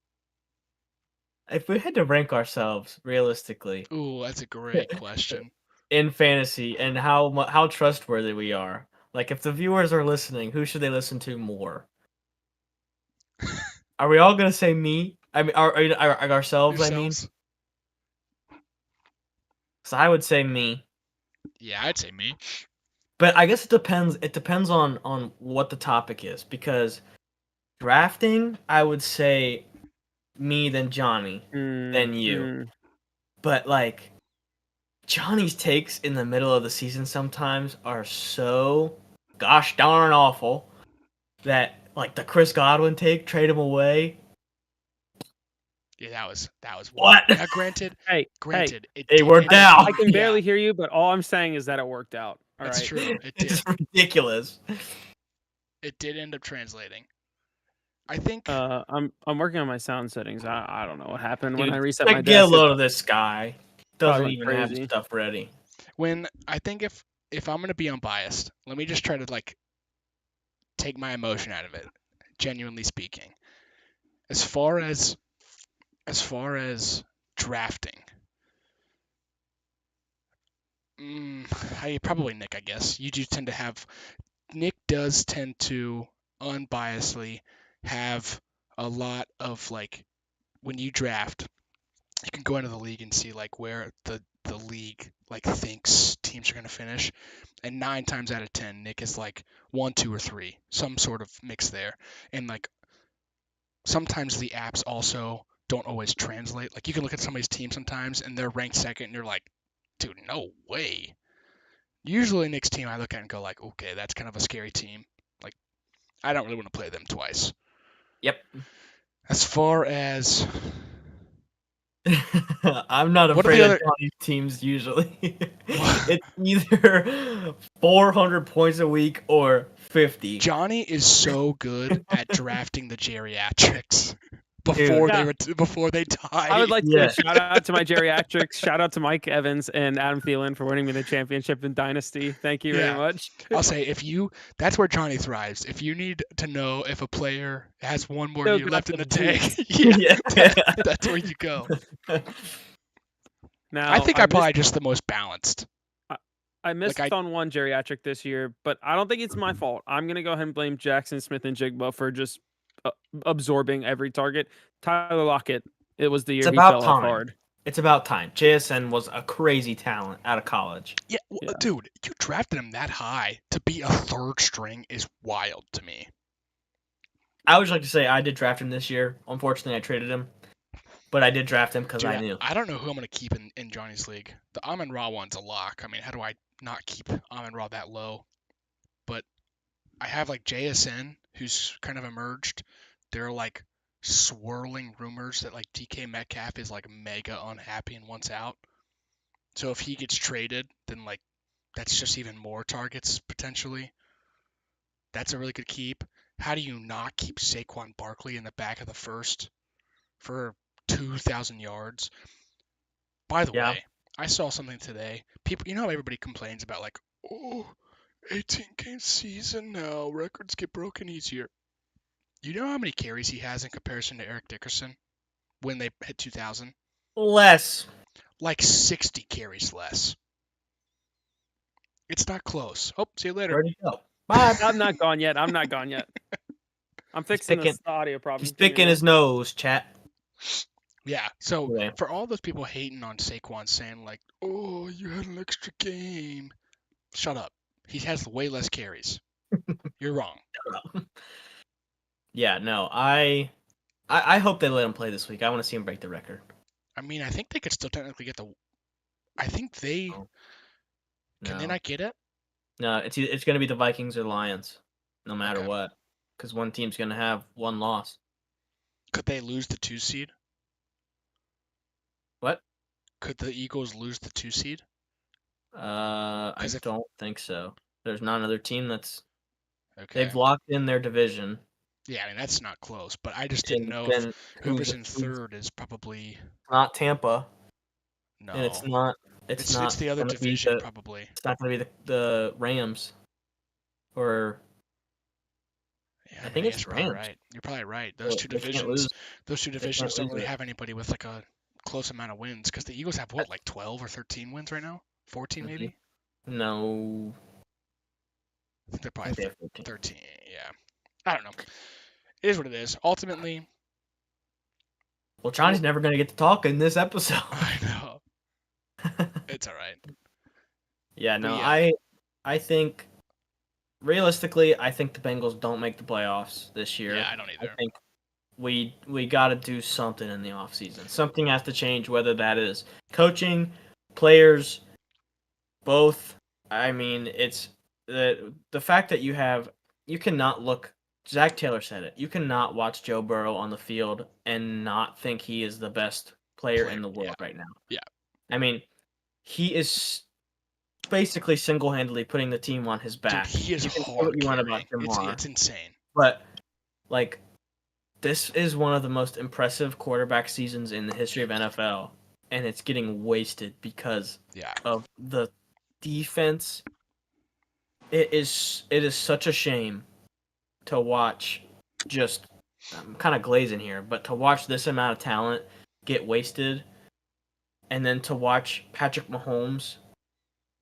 if we had to rank ourselves realistically Ooh, that's a great question. in fantasy and how trustworthy we are, like if the viewers are listening, who should they listen to more? Are we all gonna say me? I mean, are ourselves? I mean, Yourselves? so I would say me. Yeah, I'd say me. But I guess it depends. It depends on what the topic is because drafting, I would say me then Johnny then you. But like Johnny's takes in the middle of the season sometimes are so gosh darn awful that like the Chris Godwin take, trade him away. Yeah, that was What? Now, granted, Hey, It worked out. I can barely hear you, but all I'm saying is that it worked out. All That's right. true. It did. It's ridiculous. It did end up translating. I think. I'm working on my sound settings. I don't know what happened when Dude, I reset like, my get a desk. load of this guy. Doesn't went even have crazy. stuff ready. When I think if I'm gonna be unbiased, let me just try to like take my emotion out of it, genuinely speaking. As far as drafting, probably Nick, I guess. You do tend to have Nick does tend to unbiasedly have a lot of like when you draft, you can go into the league and see like where the league like thinks teams are going to finish, and 9 times out of 10 Nick is like 1, 2, or 3, some sort of mix there. And like sometimes the apps also don't always translate. Like you can look at somebody's team sometimes and they're ranked second and you're like, dude, no way. Usually Nick's team I look at and go like, okay, that's kind of a scary team. Like I don't really want to play them twice. Yep. As far as I'm not What are afraid the of other- Johnny's teams usually. What? It's either 400 points a week or 50. Johnny is so good at drafting the geriatrics Dude. before they die. I would like to Yeah. shout out to my geriatrics. Shout out to Mike Evans and Adam Thielen for winning me the championship in Dynasty. Thank you Yeah. very much. I'll say that's where Johnny thrives. If you need to know if a player has one more They'll year go left in to the the tank, Yeah. that's where you go. Now I think I I'm missed, probably just the most balanced. I missed like, on one geriatric this year, but I don't think it's my fault. I'm gonna go ahead and blame Jackson Smith and Jigba for just absorbing every target. Tyler Lockett, it was the year It's he about fell off time. hard. It's about time. JSN was a crazy talent out of college. Yeah, Yeah. dude, you drafted him that high to be a third string is wild to me. I would like to say I did draft him this year. Unfortunately, I traded him. But I did draft him because Dude, I knew. I don't know who I'm going to keep in Johnny's league. The Amon Ra one's a lock. I mean, how do I not keep Amon Ra that low? But I have like JSN, who's kind of emerged. There are like swirling rumors that like DK Metcalf is like mega unhappy and wants out. So if he gets traded, then like that's just even more targets potentially. That's a really good keep. How do you not keep Saquon Barkley in the back of the first for 2,000 yards? By the Yeah. way, I saw something today. People, you know how everybody complains about like, oh, 18-game season now, records get broken easier. You know how many carries he has in comparison to Eric Dickerson when they hit 2,000? Less. Like 60 carries less. It's not close. Oh, see you later. Where'd he go? Bye. I'm not gone yet. I'm fixing picking- this audio problem. He's Give me a picking minute. his nose, chat. Yeah, so Yeah. for all those people hating on Saquon saying like, oh, you had an extra game. Shut up. He has way less carries. You're wrong. Yeah, no, I hope they let him play this week. I want to see him break the record. I mean, I think they could still technically get the. I think they No. can No. they not get it? No, it's going to be the Vikings or the Lions, no matter Okay. what, because one team's going to have one loss. Could they lose the 2 seed? What? Could the Eagles lose the 2 seed? I 'Cause if- don't think so. There's not another team that's Okay. they've locked in their division. Yeah, I mean that's not close, but I just didn't and know then if whoever's who's- in third is probably not Tampa, no. and it's not. It's not the other gonna be division the- probably. It's not going to be the Rams, or Yeah, I think it's guess you're probably Rams. right. You're probably right. Those two they can't divisions, lose. those two can't divisions don't lose really it. have anybody with like a close amount of wins because the Eagles have what, like 12 or 13 wins right now? 14 maybe? No, I think they're I think they probably have 14. 13. Yeah. I don't know. It is what it is. Ultimately, Well, Johnny's never going to get to talk in this episode. I know. It's all right. Yeah, no, yeah. I think realistically, I think the Bengals don't make the playoffs this year. Yeah, I don't I either. think we got to do something in the offseason. Something has to change, whether that is coaching, players, both. I mean, it's the fact that you cannot look. Zach Taylor said it. You cannot watch Joe Burrow on the field and not think he is the best player in the world right now. Yeah. I mean, he is basically single-handedly putting the team on his back. Dude, he is You can say hard what you want carrying. about Jamar, It's insane. but like this is one of the most impressive quarterback seasons in the history of NFL, and it's getting wasted because Yeah. of the defense. It is such a shame to watch just I'm kind of glazing here, but to watch this amount of talent get wasted, and then to watch Patrick Mahomes,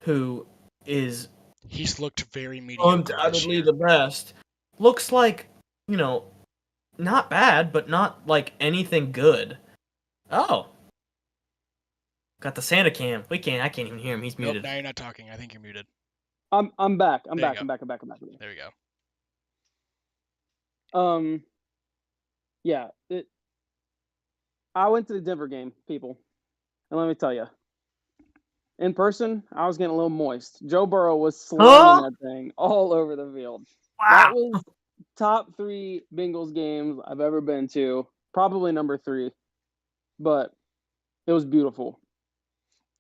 who is He's looked very mediocre this undoubtedly year. the best, looks like, you know, not bad, but not like anything good. Oh, got the Santa cam. I can't even hear him. He's Nope, muted. now you're not talking. I think you're muted. I'm back. I'm There you back. go. I'm back. I'm back. There we go. Yeah. I went to the Denver game, people, and let me tell you, in person, I was getting a little moist. Joe Burrow was slinging that thing all over the field. That Wow. was top 3 Bengals games I've ever been to. Probably number 3, but it was beautiful.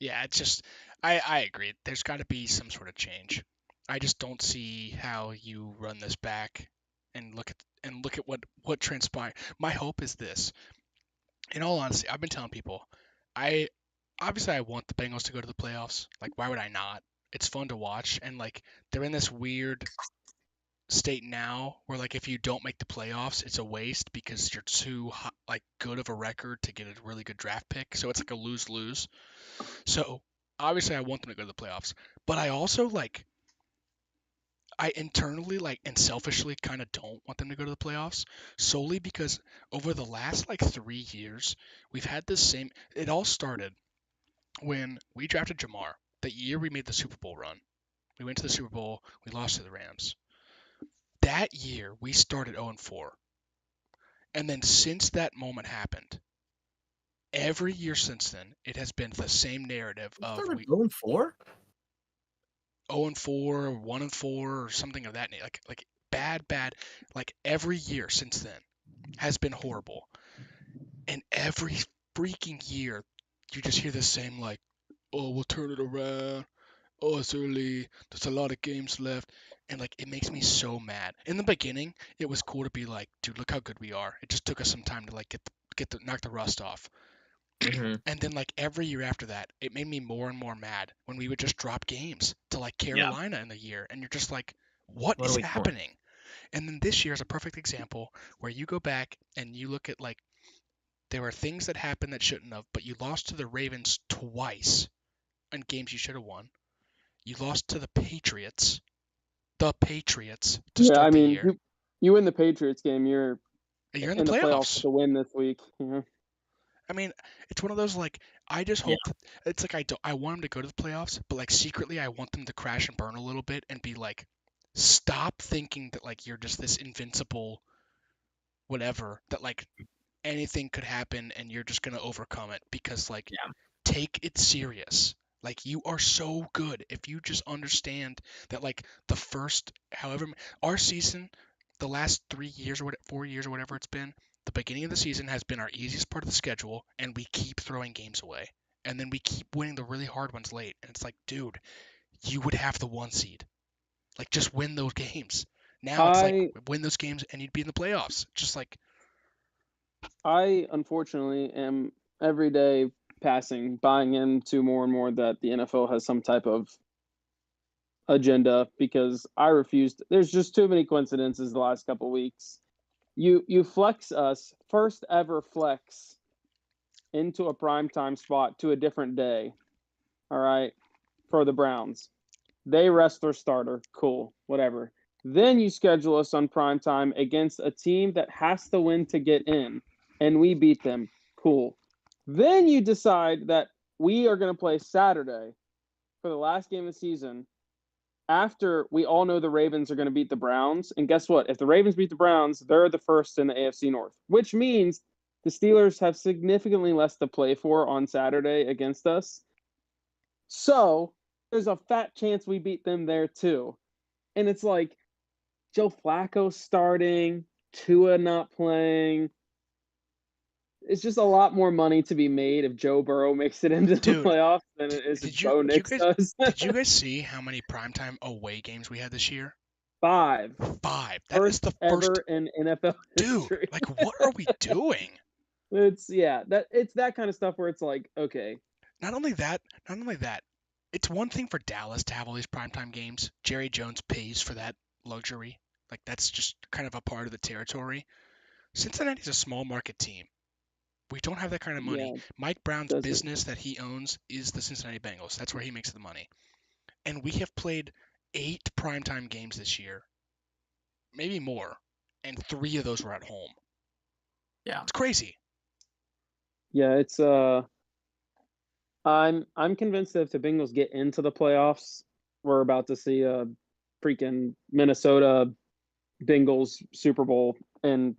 Yeah, it's just I agree. There's got to be some sort of change. I just don't see how you run this back and look at what transpired. My hope is this. In all honesty, I've been telling people, I obviously I want the Bengals to go to the playoffs. Like, why would I not? It's fun to watch, and like they're in this weird state now where like if you don't make the playoffs, it's a waste because you're too like good of a record to get a really good draft pick. So it's like a lose-lose. So obviously I want them to go to the playoffs, but I also like I internally like and selfishly kind of don't want them to go to the playoffs solely because over the last like 3 years we've had this same. It all started when we drafted Jamar. That year we made the Super Bowl run. We went to the Super Bowl. We lost to the Rams. That year we started 0-4, and then since that moment happened, every year since then it has been the same narrative of we 0-4? 0-4, 1-4, or something of that nature. Like bad. Like every year since then has been horrible, and every freaking year you just hear the same like, oh, we'll turn it around. Oh, it's early. There's a lot of games left, and like it makes me so mad. In the beginning, it was cool to be like, dude, look how good we are. It just took us some time to like knock the rust off. Mm-hmm. And then like every year after that, it made me more and more mad when we would just drop games to like Yeah. Carolina in the year, and you're just like, what What is are we doing? happening? And then this year is a perfect example where you go back and you look at like there were things that happened that shouldn't have, but you lost to the Ravens twice in games you should have won. You lost to the Patriots to Yeah, start I the mean, year. you win the Patriots game, you're You're in in the the playoffs playoffs. to win this week. Yeah. I mean, it's one of those like I just Yeah. hope that it's like I want them to go to the playoffs, but like secretly I want them to crash and burn a little bit and be like, stop thinking that like you're just this invincible whatever that like anything could happen and you're just gonna overcome it because like Yeah. take it serious. Like you are so good if you just understand that like the first however our season, the last 3 years or 4 years or whatever it's been, the beginning of the season has been our easiest part of the schedule, and we keep throwing games away, and then we keep winning the really hard ones late, and it's like, dude, you would have the 1 seed. Like just win those games. Now it's like I win those games and you'd be in the playoffs. Just like I unfortunately am every day buying into more and more that the NFL has some type of agenda because I refused. There's just too many coincidences the last couple weeks. You flex us first ever flex into a primetime spot to a different day. All right, for the Browns. They rest their starter. Cool, whatever. Then you schedule us on primetime against a team that has to win to get in, and we beat them. Cool. Then you decide that we are going to play Saturday for the last game of the season after we all know the Ravens are going to beat the Browns. And guess what? If the Ravens beat the Browns, they're the first in the AFC North, which means the Steelers have significantly less to play for on Saturday against us. So there's a fat chance we beat them there too. And it's like Joe Flacco starting, Tua not playing. It's just a lot more money to be made if Joe Burrow makes it into the dude, playoffs than it is if did you Bo did you Nix guys does. did you guys see how many primetime away games we had this year? 5. 5. That is First the ever first. in NFL Dude, history. like what are we doing? It's that kind of stuff where it's like, okay. Not only that, it's one thing for Dallas to have all these primetime games. Jerry Jones pays for that luxury. Like, that's just kind of a part of the territory. Cincinnati's a small market team. We don't have that kind of money. Yeah, Mike Brown's doesn't. business that he owns is the Cincinnati Bengals. That's where he makes the money. And we have played 8 primetime games this year, maybe more, and 3 of those were at home. Yeah. It's crazy. Yeah, it's I'm convinced that if the Bengals get into the playoffs, we're about to see a freaking Minnesota Bengals Super Bowl in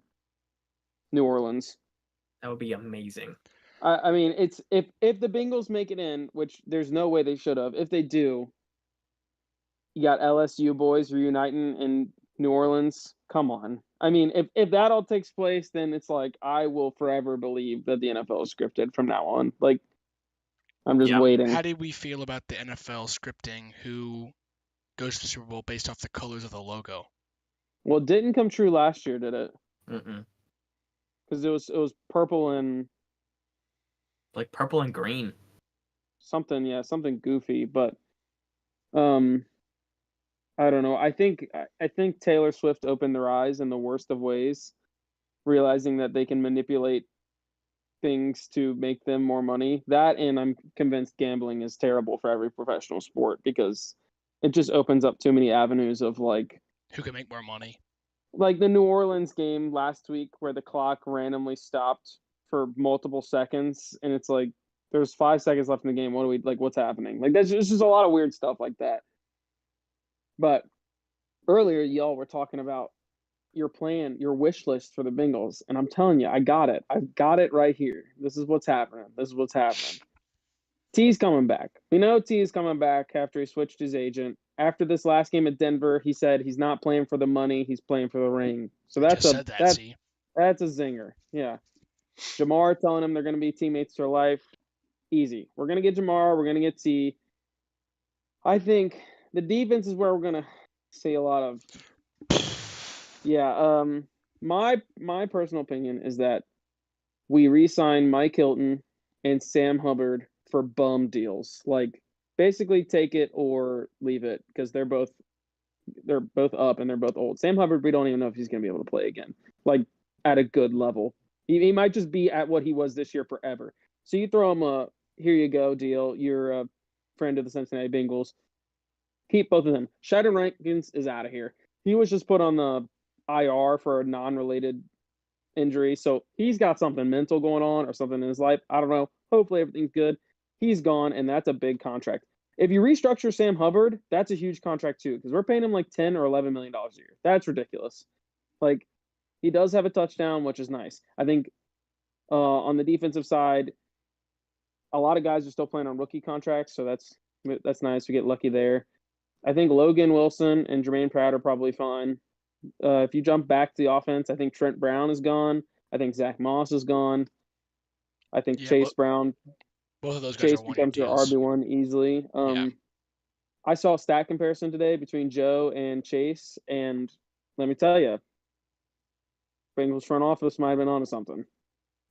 New Orleans. That would be amazing. I mean, it's if the Bengals make it in, which there's no way they should have. If they do, you got LSU boys reuniting in New Orleans. Come on. I mean, if that all takes place, then it's like I will forever believe that the NFL is scripted from now on. Like I'm just Yeah. waiting. How did we feel about the NFL scripting who goes to the Super Bowl based off the colors of the logo? Well, it didn't come true last year, did it? Mm-mm. Because it was purple and Like purple and green. something goofy. But um, I don't know. I think Taylor Swift opened their eyes in the worst of ways, realizing that they can manipulate things to make them more money. That, and I'm convinced gambling is terrible for every professional sport because it just opens up too many avenues of Who can make more money? like the New Orleans game last week where the clock randomly stopped for multiple seconds and it's like there's 5 seconds left in the game. What do we like? What's happening? Like that's just a lot of weird stuff like that. But earlier, y'all were talking about your plan, your wish list for the Bengals, and I'm telling you, I got it. I've got it right here. This is what's happening. This is what's happening. T's coming back. We know T is coming back after he switched his agent. After this last game at Denver, he said he's not playing for the money, he's playing for the ring. So I just said that, see? that's a zinger. Yeah. Jamar telling him they're going to be teammates for life. Easy. We're going to get Jamar. We're going to get T. I think the defense is where we're going to see a lot of. Yeah. My personal opinion is that we re-sign Mike Hilton and Sam Hubbard for bum deals. Like basically take it or leave it because they're both up and they're both old. Sam Hubbard, we don't even know if he's going to be able to play again, like at a good level. He might just be at what he was this year forever. So you throw him a here you go deal. You're a friend of the Cincinnati Bengals. Keep both of them. Shadow Rankins is out of here. He was just put on the IR for a non-related injury. So he's got something mental going on or something in his life. I don't know. Hopefully everything's good. He's gone, and that's a big contract. If you restructure Sam Hubbard, that's a huge contract too, because we're paying him like $10 or $11 million a year. That's ridiculous. Like he does have a touchdown, which is nice. I think on the defensive side, a lot of guys are still playing on rookie contracts, so that's nice. We get lucky there. I think Logan Wilson and Jermaine Pratt are probably fine. If you jump back to the offense, I think Trent Brown is gone. I think Zach Moss is gone. I think Yeah, Chase Brown. both of those guys Chase are one-year becomes your deals. RB1 easily. Yeah. I saw a stat comparison today between Joe and Chase, and let me tell you, Bengals front office might have been onto something.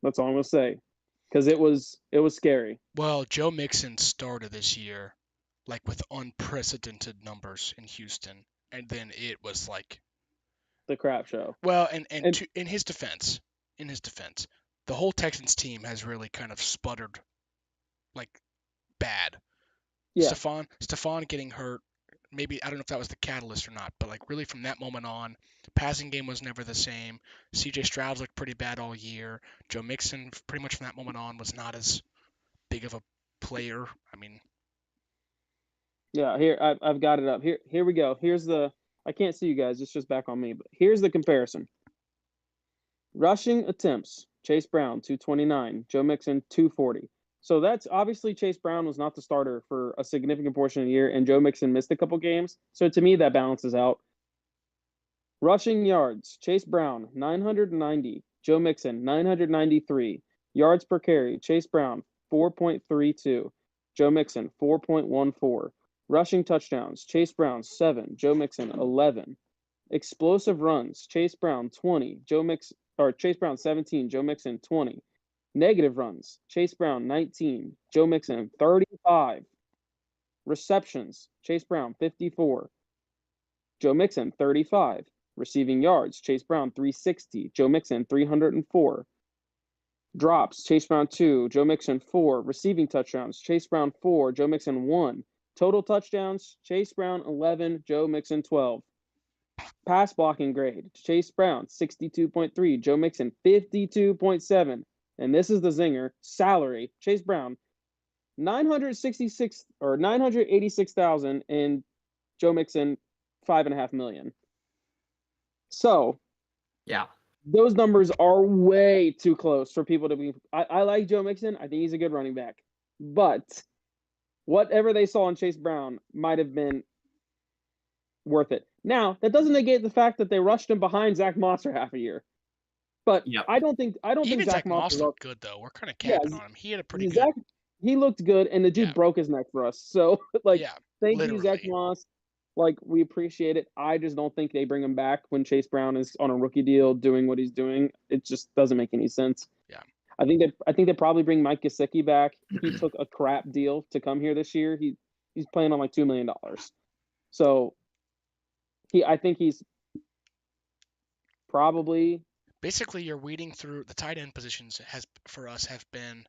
That's all I'm gonna say, because it was scary. Well, Joe Mixon started this year like with unprecedented numbers in Houston, and then it was like, The crap show. well, And to, in his defense, the whole Texans team has really kind of sputtered like bad. yeah, Stephon getting hurt, maybe I don't know if that was the catalyst or not, but like really from that moment on, passing game was never the same. CJ Stroud looked pretty bad all year. Joe Mixon, pretty much from that moment on, was not as big of a player. I mean, yeah. Here I've got it up. Here we go. I can't see you guys. It's just back on me. But here's the comparison. Rushing attempts: Chase Brown 229, Joe Mixon 240. So that's obviously Chase Brown was not the starter for a significant portion of the year, and Joe Mixon missed a couple games. So to me, that balances out. Rushing yards: Chase Brown 990, Joe Mixon 993. Yards per carry: Chase Brown 4.32, Joe Mixon 4.14. Rushing touchdowns: Chase Brown 7, Joe Mixon 11. Explosive runs: Chase Brown 20, Chase Brown 17, Joe Mixon 20. Negative runs: Chase Brown 19, Joe Mixon 35. Receptions: Chase Brown 54, Joe Mixon 35. Receiving yards, Chase Brown 360, Joe Mixon 304. Drops, Chase Brown 2, Joe Mixon 4. Receiving touchdowns, Chase Brown 4, Joe Mixon 1. Total touchdowns, Chase Brown 11, Joe Mixon 12. Pass blocking grade, Chase Brown 62.3, Joe Mixon 52.7. And this is the zinger. Salary, Chase Brown 986,000 and Joe Mixon 5.5 million. So Yeah. those numbers are way too close for people to be. I like Joe Mixon. I think he's a good running back. But whatever they saw in Chase Brown might have been worth it. Now, that doesn't negate the fact that they rushed him behind Zach Moss for half a year. But Yep. I don't think Even Zach Zach Moss was looked good though. We're kind of Yeah, capping on him. He had a pretty Zach, good. he looked good, and the dude Yeah. broke his neck for us. So, like, Yeah, thank you, Zach literally. Moss. Like, we appreciate it. I just don't think they bring him back when Chase Brown is on a rookie deal doing what he's doing. It just doesn't make any sense. Yeah. I think they probably bring Mike Gesicki back. He took a crap deal to come here this year. He's playing on like $2 million. So I think he's probably Basically, you're weeding through the tight end positions have been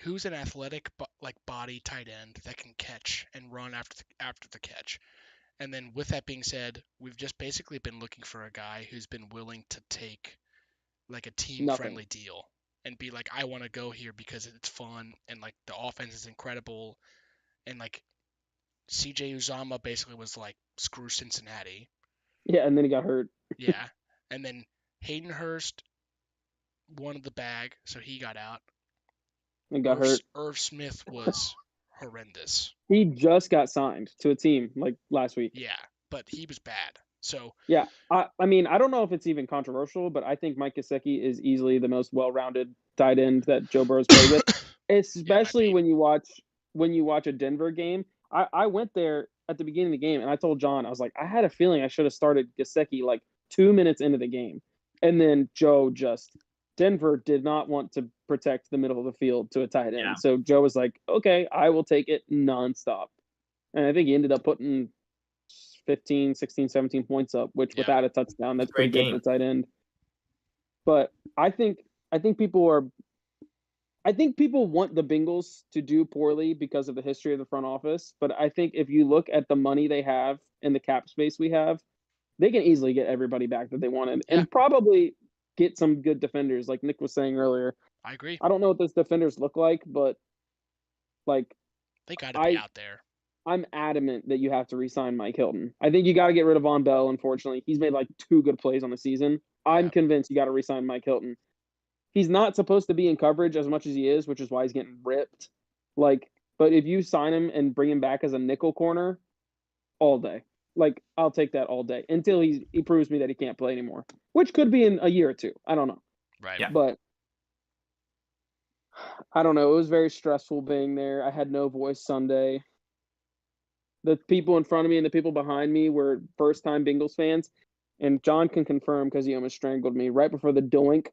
who's an athletic body tight end that can catch and run after the catch. And then with that being said, we've just basically been looking for a guy who's been willing to take like a team friendly deal and be like, I want to go here because it's fun and like the offense is incredible. And like CJ Uzama basically was like, screw Cincinnati. Yeah, and then he got hurt. Yeah. And then Hayden Hurst wanted the bag, so he got out. And got hurt. Irv Smith was horrendous. He just got signed to a team like last week. Yeah, but he was bad. So yeah, I mean, I don't know if it's even controversial, but I think Mike Gesicki is easily the most well-rounded tight end that Joe Burrow's played with, especially when you watch a Denver game. I went there at the beginning of the game and I told John, I was like, I had a feeling I should have started Gesicki like 2 minutes into the game, and then Denver did not want to protect the middle of the field to a tight end. Yeah. So Joe was like, okay, I will take it nonstop. And I think he ended up putting 15, 16, 17 points up, which without a touchdown, that's pretty good for tight end. But I think people want the Bengals to do poorly because of the history of the front office. But I think if you look at the money they have and the cap space we have, they can easily get everybody back that they wanted and probably get some good defenders, like Nick was saying earlier. I agree. I don't know what those defenders look like, but like they got to be out there. I'm adamant that you have to re-sign Mike Hilton. I think you got to get rid of Von Bell. Unfortunately, he's made like 2 good plays on the season. I'm convinced you got to re-sign Mike Hilton. He's not supposed to be in coverage as much as he is, which is why he's getting ripped. Like, but if you sign him and bring him back as a nickel corner, all day. Like, I'll take that all day until he proves me that he can't play anymore, which could be in a year or 2. I don't know. Right. Yeah. But I don't know. It was very stressful being there. I had no voice Sunday. The people in front of me and the people behind me were first-time Bengals fans, and John can confirm because he almost strangled me right before the doink.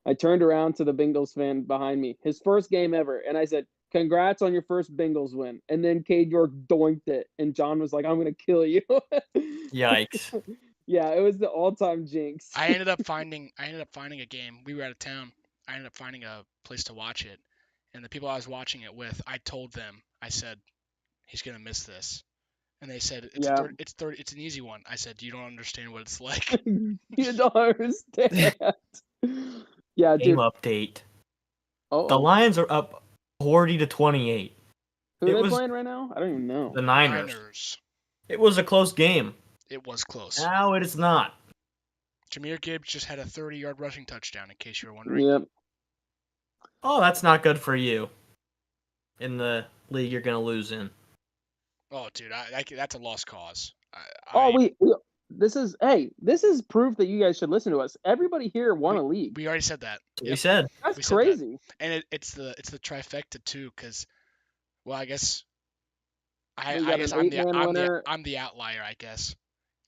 I turned around to the Bengals fan behind me, his first game ever, and I said, congrats on your first Bengals win. And then Cade York doinked it, and John was like, I'm going to kill you. Yikes. Yeah, it was the all-time jinx. I ended up finding a game. We were out of town. I ended up finding a place to watch it. And the people I was watching it with, I told them, I said, he's going to miss this. And they said, it's an easy one. I said, you don't understand what it's like. You don't understand. Yeah, Game dude. update. Uh-oh. The Lions are up 40-28. Who are they playing right now? I don't even know. The Niners. It was a close game. It was close. Now it is not. Jahmyr Gibbs just had a 30-yard rushing touchdown, in case you were wondering. Yep. Oh, that's not good for you. In the league you're going to lose in. Oh, dude, that's a lost cause. This is proof that you guys should listen to us. Everybody here won a league. We already said that. We said. That's crazy. And it's the trifecta too, because, well, I guess I'm the outlier. I guess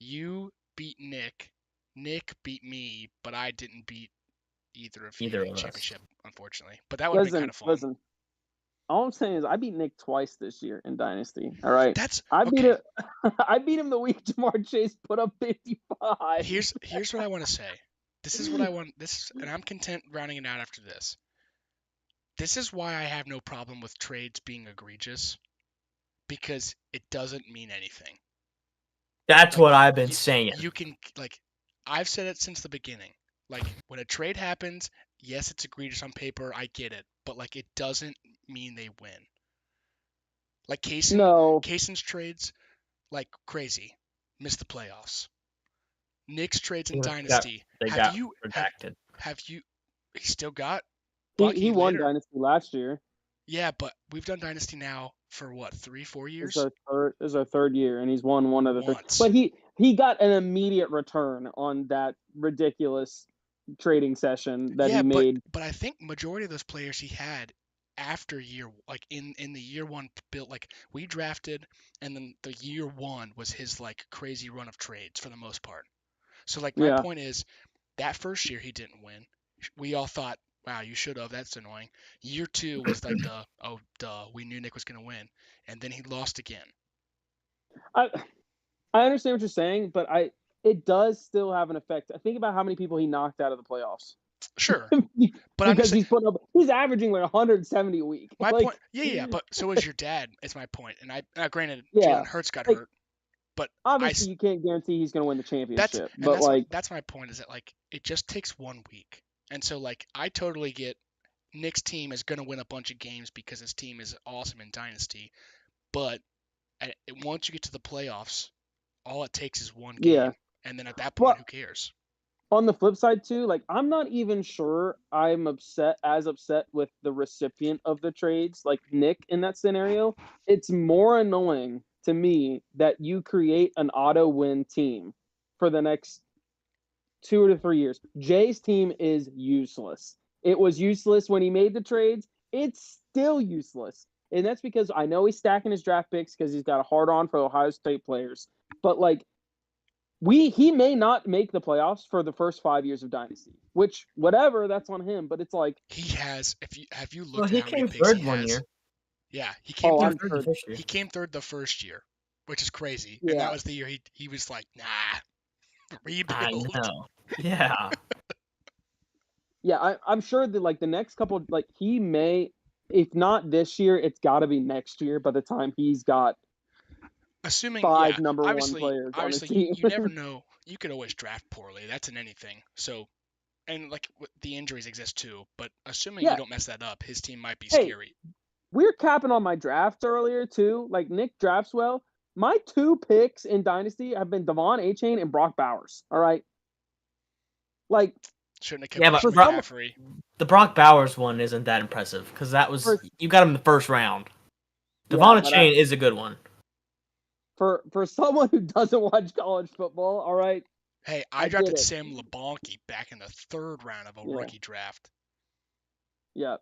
you beat Nick. Nick beat me, but I didn't beat either of you in the championship, unfortunately. But that would have been kind of fun. Listen, all I'm saying is I beat Nick twice this year in Dynasty. All right. That's I beat okay. it. I beat him the week Jamar Chase put up 55. Here's what I want to say. This is what I want. And I'm content rounding it out after this. This is why I have no problem with trades being egregious, because it doesn't mean anything. That's Like, what I've been saying. You can, like, I've said it since the beginning. Like, when a trade happens, yes, it's egregious on paper. I get it, but like, it doesn't mean they win. Like No. Kaysen's trades, like crazy, missed the playoffs. Nick's trades in They Dynasty. got redacted. Have you? He still got He Bucky won later. Dynasty last year. Yeah, but we've done Dynasty now for what, 3-4 years? This is our third year, and he's won one of the three. Once. But he got an immediate return on that ridiculous trading session that he made. But I think majority of those players he had after year, like in the year one build, like we drafted, and then the year one was his like crazy run of trades for the most part. So like my point is, that first year he didn't win. We all thought, wow, you should have. That's annoying. Year two was like oh duh, we knew Nick was gonna win, and then he lost again. I understand what you're saying, but it does still have an effect. Think about how many people he knocked out of the playoffs. Sure, but because he's averaging like 170 a week. My point, yeah, but so is your dad. Is my point, and I granted Jalen Hurts got hurt, but obviously you can't guarantee he's going to win the championship. That's my point. Is that like it just takes 1 week, and so like I totally get Nick's team is going to win a bunch of games because his team is awesome in Dynasty, but once you get to the playoffs, all it takes is one game, and then at that point, who cares? On the flip side too, like I'm not even sure I'm upset with the recipient of the trades, like Nick in that scenario. It's more annoying to me that you create an auto win team for the next 2 to 3 years. Jay's team is useless. It was useless when he made the trades. It's still useless. And that's because I know he's stacking his draft picks because he's got a hard on for Ohio State players. But like he may not make the playoffs for the first 5 years of Dynasty, which whatever, that's on him. But it's like he has. Have you looked? Well, he at how came many picks third he one has? year. Yeah, he came third. He came third the first year, which is crazy. Yeah. And that was the year he was like, nah, rebuild. I know. Yeah. Yeah, I'm sure that like the next couple, like he may, if not this year, it's got to be next year. By the time he's got assuming 5 number one obviously, players on his obviously team. you never know. You could always draft poorly. That's in anything. So, and like the injuries exist too. But assuming you don't mess that up, his team might be scary. We're capping on my drafts earlier too. Like Nick drafts well. My 2 picks in Dynasty have been Devon Achane and Brock Bowers. All right. Like shouldn't have kept McCaffrey. The Brock Bowers one isn't that impressive because that was you got him in the first round. Devon Achane is a good one. For someone who doesn't watch college football, all right. Hey, I drafted Sam LeBonke back in the 3rd round of a rookie draft. Yeah.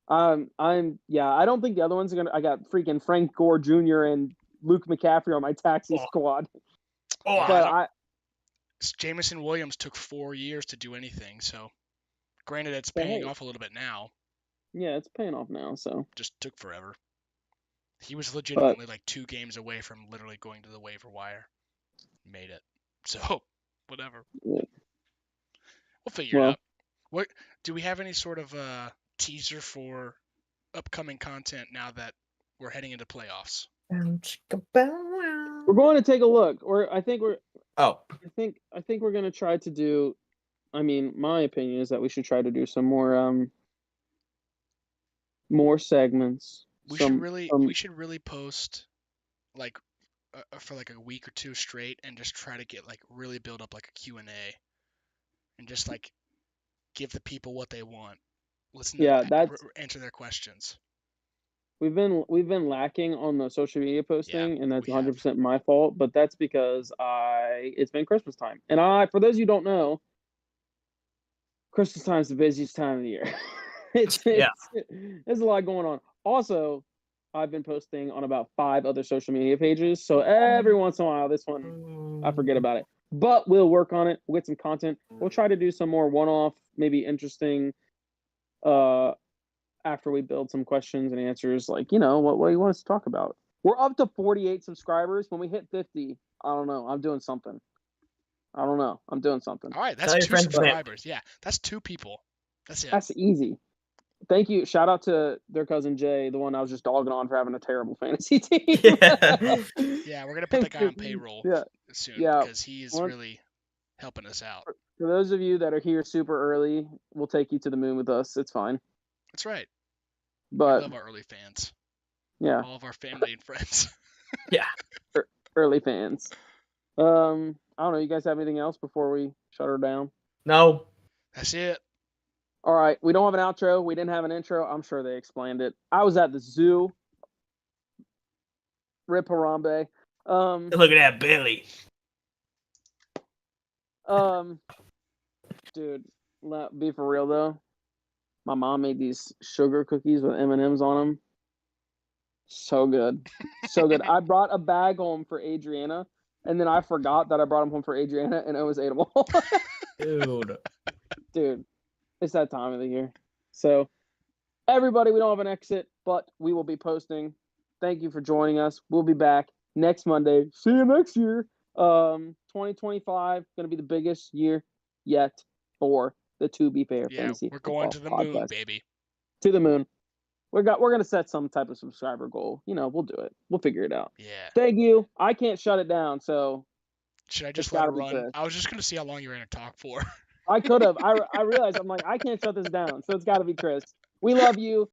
I don't think the other ones are gonna. I got freaking Frank Gore Jr. and Luke McCaffrey on my taxi squad. But Jamison Williams took 4 years to do anything, so granted it's paying off a little bit now. Yeah, it's paying off now, so just took forever. He was legitimately like 2 games away from literally going to the waiver wire. Made it. So whatever. Yeah. We'll figure it out. What do we have any sort of teaser for upcoming content now that we're heading into playoffs? We're going to take a look, or I think we're. Oh. I think we're going to try to do. I mean, my opinion is that we should try to do some more segments. We should really post like for like a week or 2 straight and just try to get like really build up like a Q&A and just like give the people what they want. Listen to answer their questions. We've been lacking on the social media posting, and that's 100% my fault. But that's because it's been Christmas time, and for those of you who don't know, Christmas time is the busiest time of the year. There's a lot going on. Also, I've been posting on about 5 other social media pages, so every once in a while, this one I forget about it. But we'll work on it. We'll get some content. We'll try to do some more one-off, maybe interesting after we build some questions and answers, like, you know, what do you want us to talk about? We're up to 48 subscribers. When we hit 50, I don't know. I'm doing something. I don't know. I'm doing something. All right, that's Tell your 2 friends to snap. subscribers. Yeah, that's 2 people. That's it. That's easy. Thank you. Shout out to their cousin Jay, the one I was just dogging on for having a terrible fantasy team. Yeah. Yeah, we're gonna put that guy on payroll Yeah. soon Yeah. because he is Once- really helping us out. For those of you that are here super early, we'll take you to the moon with us. It's fine. That's right. We But love our early fans. yeah, All of our family and friends. early fans. I don't know. You guys have anything else before we shut her down? No. That's it. All right. We don't have an outro. We didn't have an intro. I'm sure they explained it. I was at the zoo. Rip Harambe. Look at that Billy. Dude, be for real though. My mom made these sugar cookies with M&Ms on them. So good, so good. I brought a bag home for Adriana, and then I forgot that I brought them home for Adriana, and I was ate them all. Dude. Dude, it's that time of the year. So, everybody, we don't have an exit, but we will be posting. Thank you for joining us. We'll be back next Monday. See you next year. 2025 going to be the biggest year yet for the To Be Fair Yeah, Fantasy we're going to the moon, Podcast. baby. To the moon. We're going to set some type of subscriber goal. You know, we'll do it. We'll figure it out. Yeah. Thank you. I can't shut it down, so Should I just It's let it gotta be run? Chris. I was just gonna see how long you were gonna talk for. I could have. I realized I'm like, I can't shut this down, so it's got to be Chris. We love you.